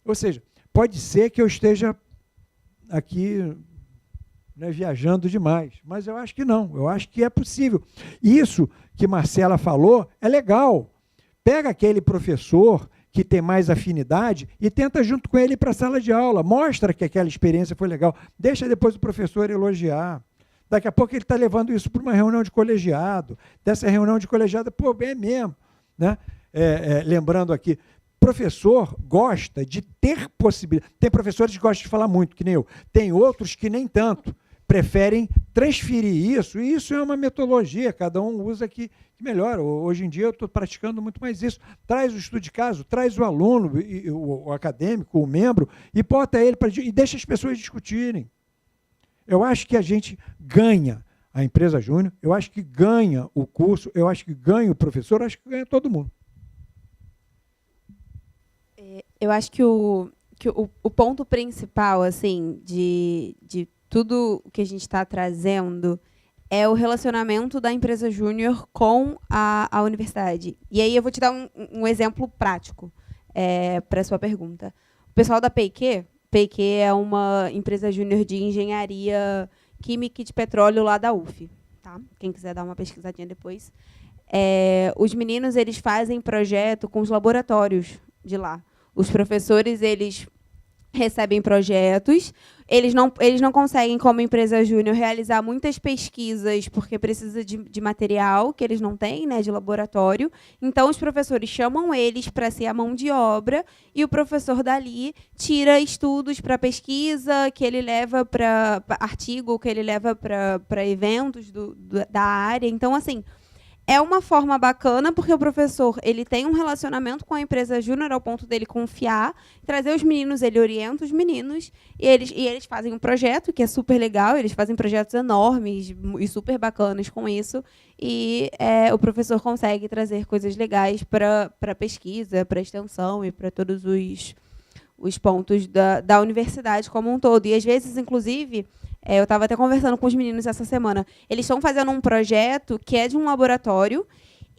Ou seja, pode ser que eu esteja aqui né, viajando demais. Mas eu acho que não, eu acho que é possível. Isso que Marcela falou é legal. Pega aquele professor que tem mais afinidade e tenta junto com ele ir para a sala de aula. Mostra que aquela experiência foi legal. Deixa depois o professor elogiar. Daqui a pouco ele está levando isso para uma reunião de colegiado. Dessa reunião de colegiado, pô, é mesmo. Né? Lembrando aqui, professor gosta de ter possibilidade. Tem professores que gostam de falar muito, que nem eu. Tem outros que nem tanto. Preferem transferir isso, e isso é uma metodologia, cada um usa que melhor. Hoje em dia eu estou praticando muito mais isso. Traz o estudo de caso, traz o aluno, o acadêmico, o membro, e bota ele e deixa as pessoas discutirem. Eu acho que a gente ganha a empresa júnior, eu acho que ganha o curso, eu acho que ganha o professor, eu acho que ganha todo mundo. Eu acho que o ponto principal, assim, de tudo o que a gente está trazendo é o relacionamento da empresa júnior com a universidade. E aí eu vou te dar um exemplo prático para a sua pergunta. O pessoal da PIQ é uma empresa júnior de engenharia química e de petróleo lá da UF. Tá? Quem quiser dar uma pesquisadinha depois. Os meninos, eles fazem projeto com os laboratórios de lá. Os professores, eles recebem projetos, eles não conseguem, como empresa júnior, realizar muitas pesquisas, porque precisa de material que eles não têm, né, de laboratório. Então, os professores chamam eles para ser a mão de obra, e o professor dali tira estudos para pesquisa, que ele leva para artigo, que ele leva para eventos da área. Então, assim, é uma forma bacana, porque o professor ele tem um relacionamento com a empresa júnior ao ponto dele confiar, trazer os meninos, ele orienta os meninos, e eles fazem um projeto que é super legal, eles fazem projetos enormes e super bacanas com isso, e o professor consegue trazer coisas legais para pesquisa, para extensão e para todos os pontos da universidade como um todo. E, às vezes, inclusive, eu estava até conversando com os meninos essa semana, eles estão fazendo um projeto que é de um laboratório,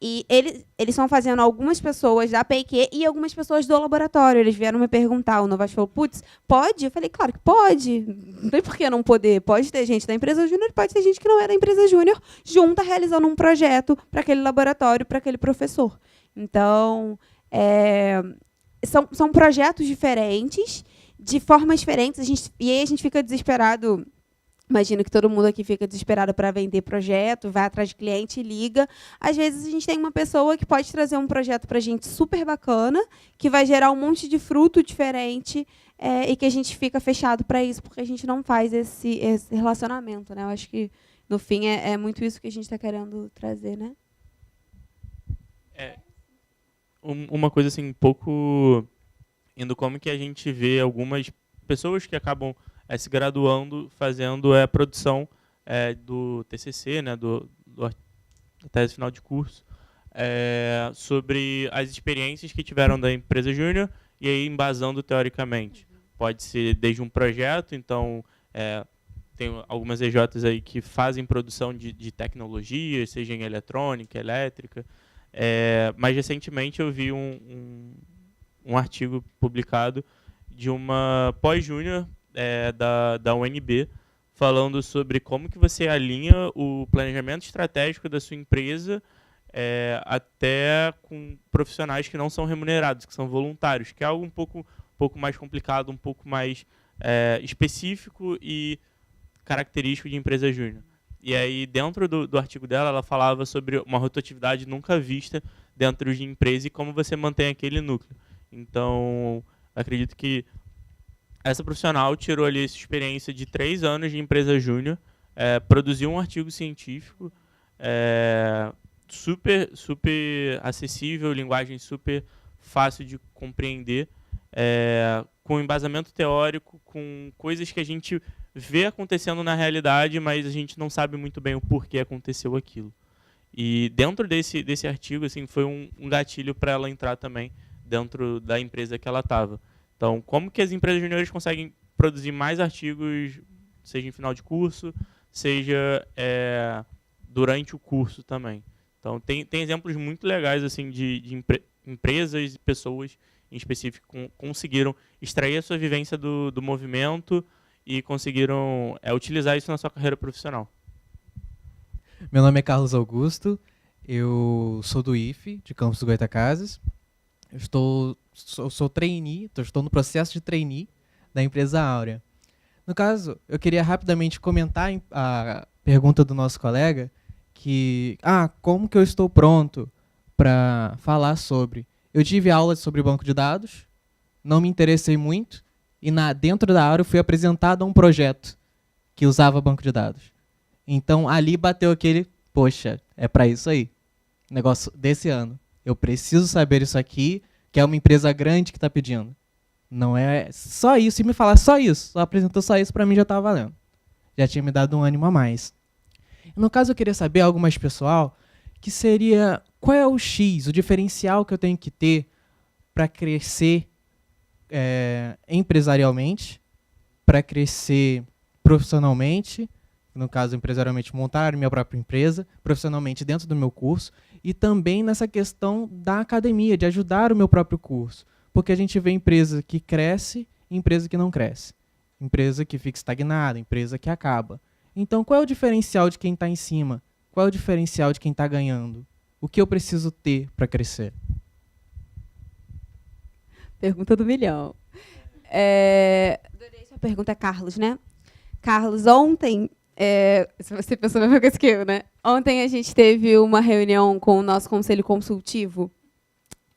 e eles estão fazendo algumas pessoas da PIQ e algumas pessoas do laboratório. Eles vieram me perguntar, o Novas falou, putz, pode? Eu falei, claro que pode. Não tem por que não poder. Pode ter gente da empresa júnior, pode ter gente que não é da empresa júnior, junta realizando um projeto para aquele laboratório, para aquele professor. Então, são projetos diferentes, de formas diferentes, e aí a gente fica desesperado. Imagino que todo mundo aqui fica desesperado para vender projeto, vai atrás de cliente e liga. Às vezes, a gente tem uma pessoa que pode trazer um projeto para a gente super bacana, que vai gerar um monte de fruto diferente, e que a gente fica fechado para isso, porque a gente não faz esse relacionamento. Né? Eu acho que, no fim, é muito isso que a gente está querendo trazer. Né? Uma coisa assim, um pouco indo como que a gente vê algumas pessoas que acabam se graduando, fazendo a produção do TCC, né, da tese final de curso, sobre as experiências que tiveram da empresa júnior e aí embasando teoricamente. Pode ser desde um projeto, então tem algumas EJs aí que fazem produção de tecnologia, seja em eletrônica, elétrica. Mais recentemente eu vi um artigo publicado de uma pós-júnior da UNB, falando sobre como que você alinha o planejamento estratégico da sua empresa até com profissionais que não são remunerados, que são voluntários, que é algo um pouco mais complicado, um pouco mais específico e característico de empresa júnior. E aí, dentro do artigo dela, ela falava sobre uma rotatividade nunca vista dentro de empresa e como você mantém aquele núcleo. Então, acredito que essa profissional tirou ali essa experiência de 3 anos de empresa júnior, produziu um artigo científico super acessível, linguagem super fácil de compreender, com embasamento teórico, com coisas que a gente vê acontecendo na realidade, mas a gente não sabe muito bem o porquê aconteceu aquilo. E dentro desse artigo, assim, foi um gatilho para ela entrar também dentro da empresa que ela estava. Então, como que as empresas juniores conseguem produzir mais artigos, seja em final de curso, seja durante o curso também. Então, tem exemplos muito legais assim, de empresas e pessoas em específico que conseguiram extrair a sua vivência do movimento e conseguiram utilizar isso na sua carreira profissional. Meu nome é Carlos Augusto, eu sou do IFE, de Campos do Goytacazes. Eu sou trainee, estou no processo de trainee da empresa Áurea. No caso, eu queria rapidamente comentar a pergunta do nosso colega, como que eu estou pronto para falar sobre. Eu tive aula sobre banco de dados, não me interessei muito, e dentro da Áurea eu fui apresentado a um projeto que usava banco de dados. Então, ali bateu aquele, poxa, é para isso aí. Negócio desse ano. Eu preciso saber isso aqui, que é uma empresa grande que está pedindo. Não é só isso. Se me falar só isso, só apresentou só isso, para mim já estava valendo. Já tinha me dado um ânimo a mais. No caso, eu queria saber algo mais pessoal, que seria qual é o X, o diferencial que eu tenho que ter para crescer empresarialmente, para crescer profissionalmente, no caso, empresarialmente, montar a minha própria empresa, profissionalmente dentro do meu curso, e também nessa questão da academia, de ajudar o meu próprio curso. Porque a gente vê empresa que cresce e empresa que não cresce. Empresa que fica estagnada, empresa que acaba. Então, qual é o diferencial de quem está em cima? Qual é o diferencial de quem está ganhando? O que eu preciso ter para crescer? Pergunta do milhão. Adorei sua pergunta, Carlos, né? Carlos, ontem... se você pensou na mesma coisa que eu, né? Ontem a gente teve uma reunião com o nosso conselho consultivo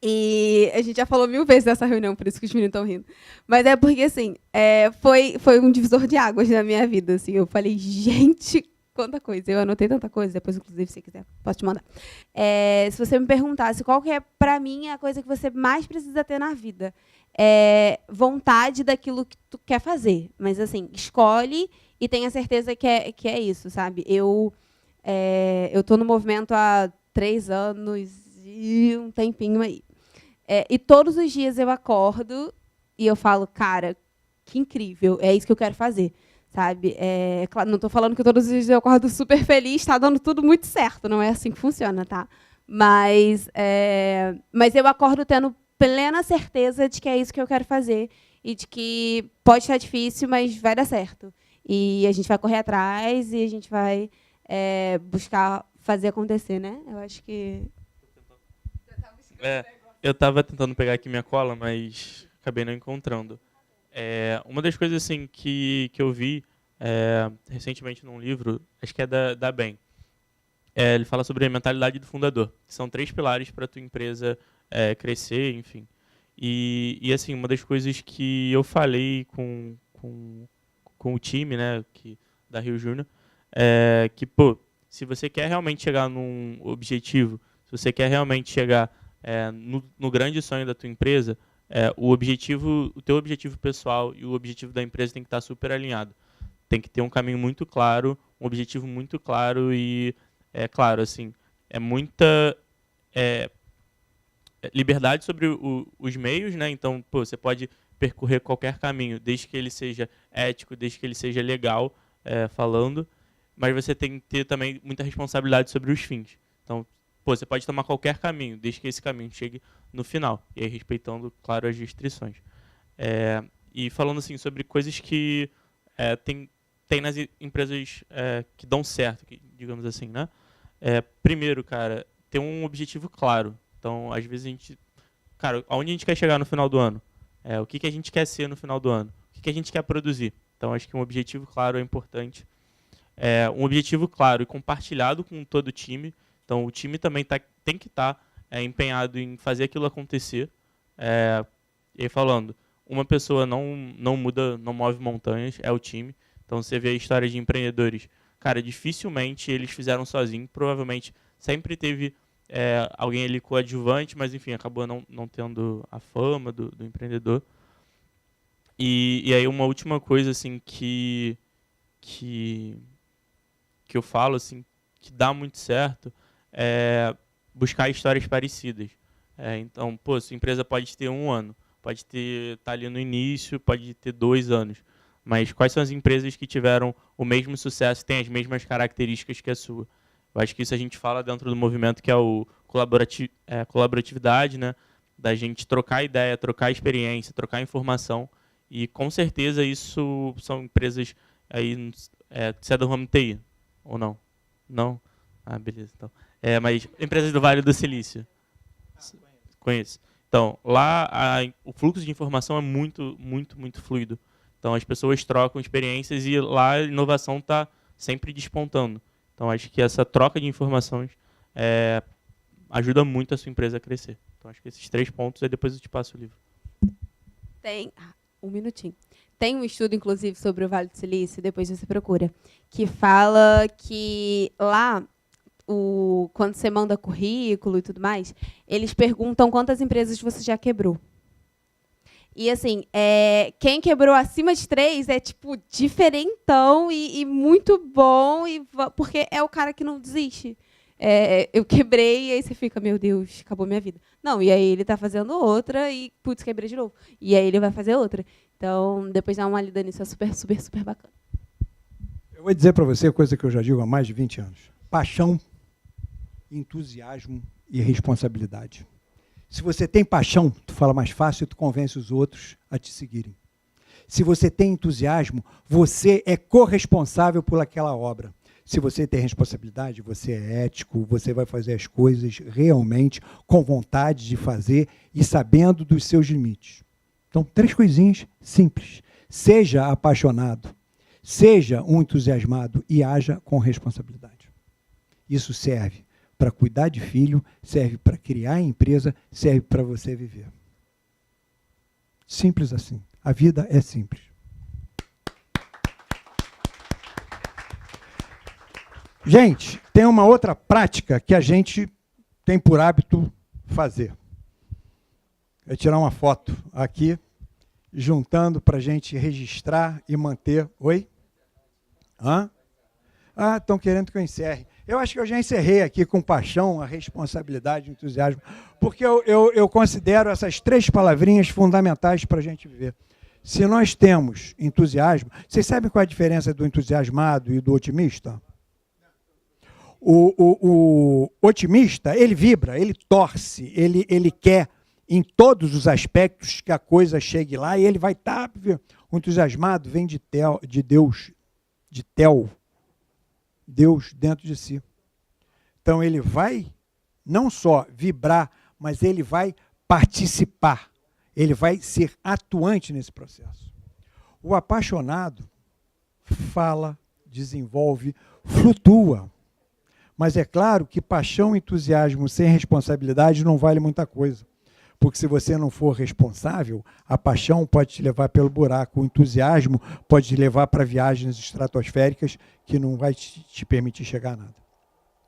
e a gente já falou 1000 vezes dessa reunião, por isso que os meninos estão rindo. Mas é porque, assim, foi um divisor de águas na minha vida. Assim, eu falei, gente, quanta coisa. Eu anotei tanta coisa, depois, inclusive, se você quiser, posso te mandar. Se você me perguntasse qual que é, para mim, a coisa que você mais precisa ter na vida, vontade daquilo que tu quer fazer. Mas, assim, escolhe e tenha certeza que é isso, sabe? Eu estou no movimento há 3 anos e um tempinho aí. E todos os dias eu acordo e eu falo, cara, que incrível, é isso que eu quero fazer, sabe? Claro, não estou falando que todos os dias eu acordo super feliz, está dando tudo muito certo, não é assim que funciona, tá? Mas eu acordo tendo plena certeza de que é isso que eu quero fazer e de que pode estar difícil, mas vai dar certo. E a gente vai correr atrás e a gente vai buscar fazer acontecer, né? Eu acho que... Eu estava tentando pegar aqui minha cola, mas acabei não encontrando. Uma das coisas assim, que eu vi recentemente num livro, acho que é da BEM. Ele fala sobre a mentalidade do fundador. São 3 pilares para a tua empresa crescer, enfim. E assim, uma das coisas que eu falei com o time, né, da Rio Júnior, que, se você quer realmente chegar num objetivo, se você quer realmente chegar no grande sonho da tua empresa, o teu objetivo pessoal e o objetivo da empresa tem que estar super alinhado. Tem que ter um caminho muito claro, um objetivo muito claro e, claro, assim, muita liberdade sobre os meios, né? Então, você pode percorrer qualquer caminho, desde que ele seja ético, desde que ele seja legal, falando, mas você tem que ter também muita responsabilidade sobre os fins. Então, você pode tomar qualquer caminho, desde que esse caminho chegue no final, e aí respeitando, claro, as restrições. E falando assim sobre coisas que tem nas empresas que dão certo, digamos assim, né? Primeiro, cara, ter um objetivo claro. Então, às vezes a gente... Cara, aonde a gente quer chegar no final do ano? O que a gente quer ser no final do ano? O que a gente quer produzir? Então, acho que um objetivo claro é importante. Um objetivo claro e compartilhado com todo o time. Então, o time também tem que estar empenhado em fazer aquilo acontecer. E aí, falando, uma pessoa não muda, não move montanhas, é o time. Então, você vê a história de empreendedores. Cara, dificilmente eles fizeram sozinho. Provavelmente sempre teve alguém ali coadjuvante, mas, enfim, acabou não tendo a fama do empreendedor. E aí, uma última coisa assim, que eu falo, assim, que dá muito certo, buscar histórias parecidas. Então, sua empresa pode ter 1 ano, pode estar ali no início, pode ter 2 anos. Mas quais são as empresas que tiveram o mesmo sucesso, têm as mesmas características que a sua? Eu acho que isso a gente fala dentro do movimento que é o colaboratividade, né? Da gente trocar ideia, trocar experiência, trocar informação. E com certeza isso são empresas aí, você é do ramo TI, ou não? Não? Ah, beleza. Então. Mas empresas do Vale do Silício. Conheço. Então, lá o fluxo de informação é muito, muito, muito fluido. Então, as pessoas trocam experiências e lá a inovação está sempre despontando. Então, acho que essa troca de informações ajuda muito a sua empresa a crescer. Então, acho que esses 3 pontos, aí depois eu te passo o livro. Tem um minutinho. Tem um estudo, inclusive, sobre o Vale do Silício, depois você procura, que fala que lá, quando você manda currículo e tudo mais, eles perguntam quantas empresas você já quebrou. E, assim, quem quebrou acima de 3 é, tipo, diferentão e muito bom, porque é o cara que não desiste. Eu quebrei, e aí você fica, meu Deus, acabou minha vida. Não, e aí ele está fazendo outra e, putz, quebrei de novo. E aí ele vai fazer outra. Então, depois dá uma lida nisso, é super, super, super bacana. Eu vou dizer para você coisa que eu já digo há mais de 20 anos. Paixão, entusiasmo e responsabilidade. Se você tem paixão, tu fala mais fácil e tu convence os outros a te seguirem. Se você tem entusiasmo, você é corresponsável por aquela obra. Se você tem responsabilidade, você é ético, você vai fazer as coisas realmente com vontade de fazer e sabendo dos seus limites. Então, 3 coisinhas simples. Seja apaixonado, seja um entusiasmado e haja com responsabilidade. Isso serve para cuidar de filho, serve para criar empresa, serve para você viver. Simples assim. A vida é simples. Gente, tem uma outra prática que a gente tem por hábito fazer. É tirar uma foto aqui, juntando para a gente registrar e manter... Oi? Hã? Ah, estão querendo que eu encerre. Eu acho que eu já encerrei aqui com paixão, a responsabilidade, o entusiasmo, porque eu considero essas 3 palavrinhas fundamentais para a gente viver. Se nós temos entusiasmo... Vocês sabem qual é a diferença do entusiasmado e do otimista? O otimista, ele vibra, ele torce, ele quer em todos os aspectos que a coisa chegue lá e ele vai estar... O entusiasmado vem de Deus, de Tel, Deus dentro de si. Então ele vai não só vibrar, mas ele vai participar, ele vai ser atuante nesse processo. O apaixonado fala, desenvolve, flutua. Mas é claro que paixão e entusiasmo sem responsabilidade não vale muita coisa. Porque se você não for responsável, a paixão pode te levar pelo buraco, o entusiasmo pode te levar para viagens estratosféricas que não vai te permitir chegar a nada.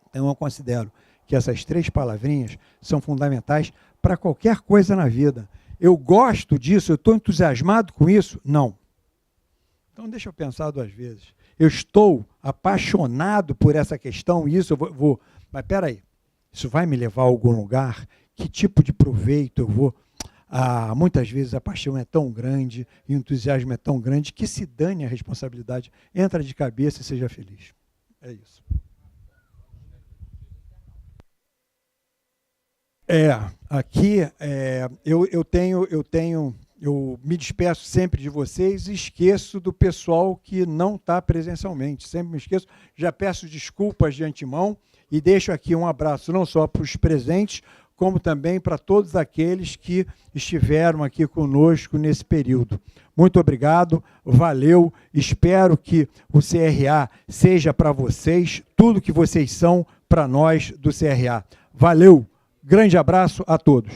Então eu considero que essas 3 palavrinhas são fundamentais para qualquer coisa na vida. Eu gosto disso, eu estou entusiasmado com isso? Não. Então deixa eu pensar 2 vezes. Eu estou apaixonado por essa questão, isso eu vou... Mas espera aí, isso vai me levar a algum lugar? Que tipo de proveito eu vou... muitas vezes a paixão é tão grande e o entusiasmo é tão grande que se dane a responsabilidade. Entra de cabeça e seja feliz. É isso. Aqui eu me despeço sempre de vocês e esqueço do pessoal que não está presencialmente. Sempre me esqueço. Já peço desculpas de antemão e deixo aqui um abraço não só para os presentes, como também para todos aqueles que estiveram aqui conosco nesse período. Muito obrigado, valeu, espero que o CRA seja para vocês tudo que vocês são para nós do CRA. Valeu, grande abraço a todos.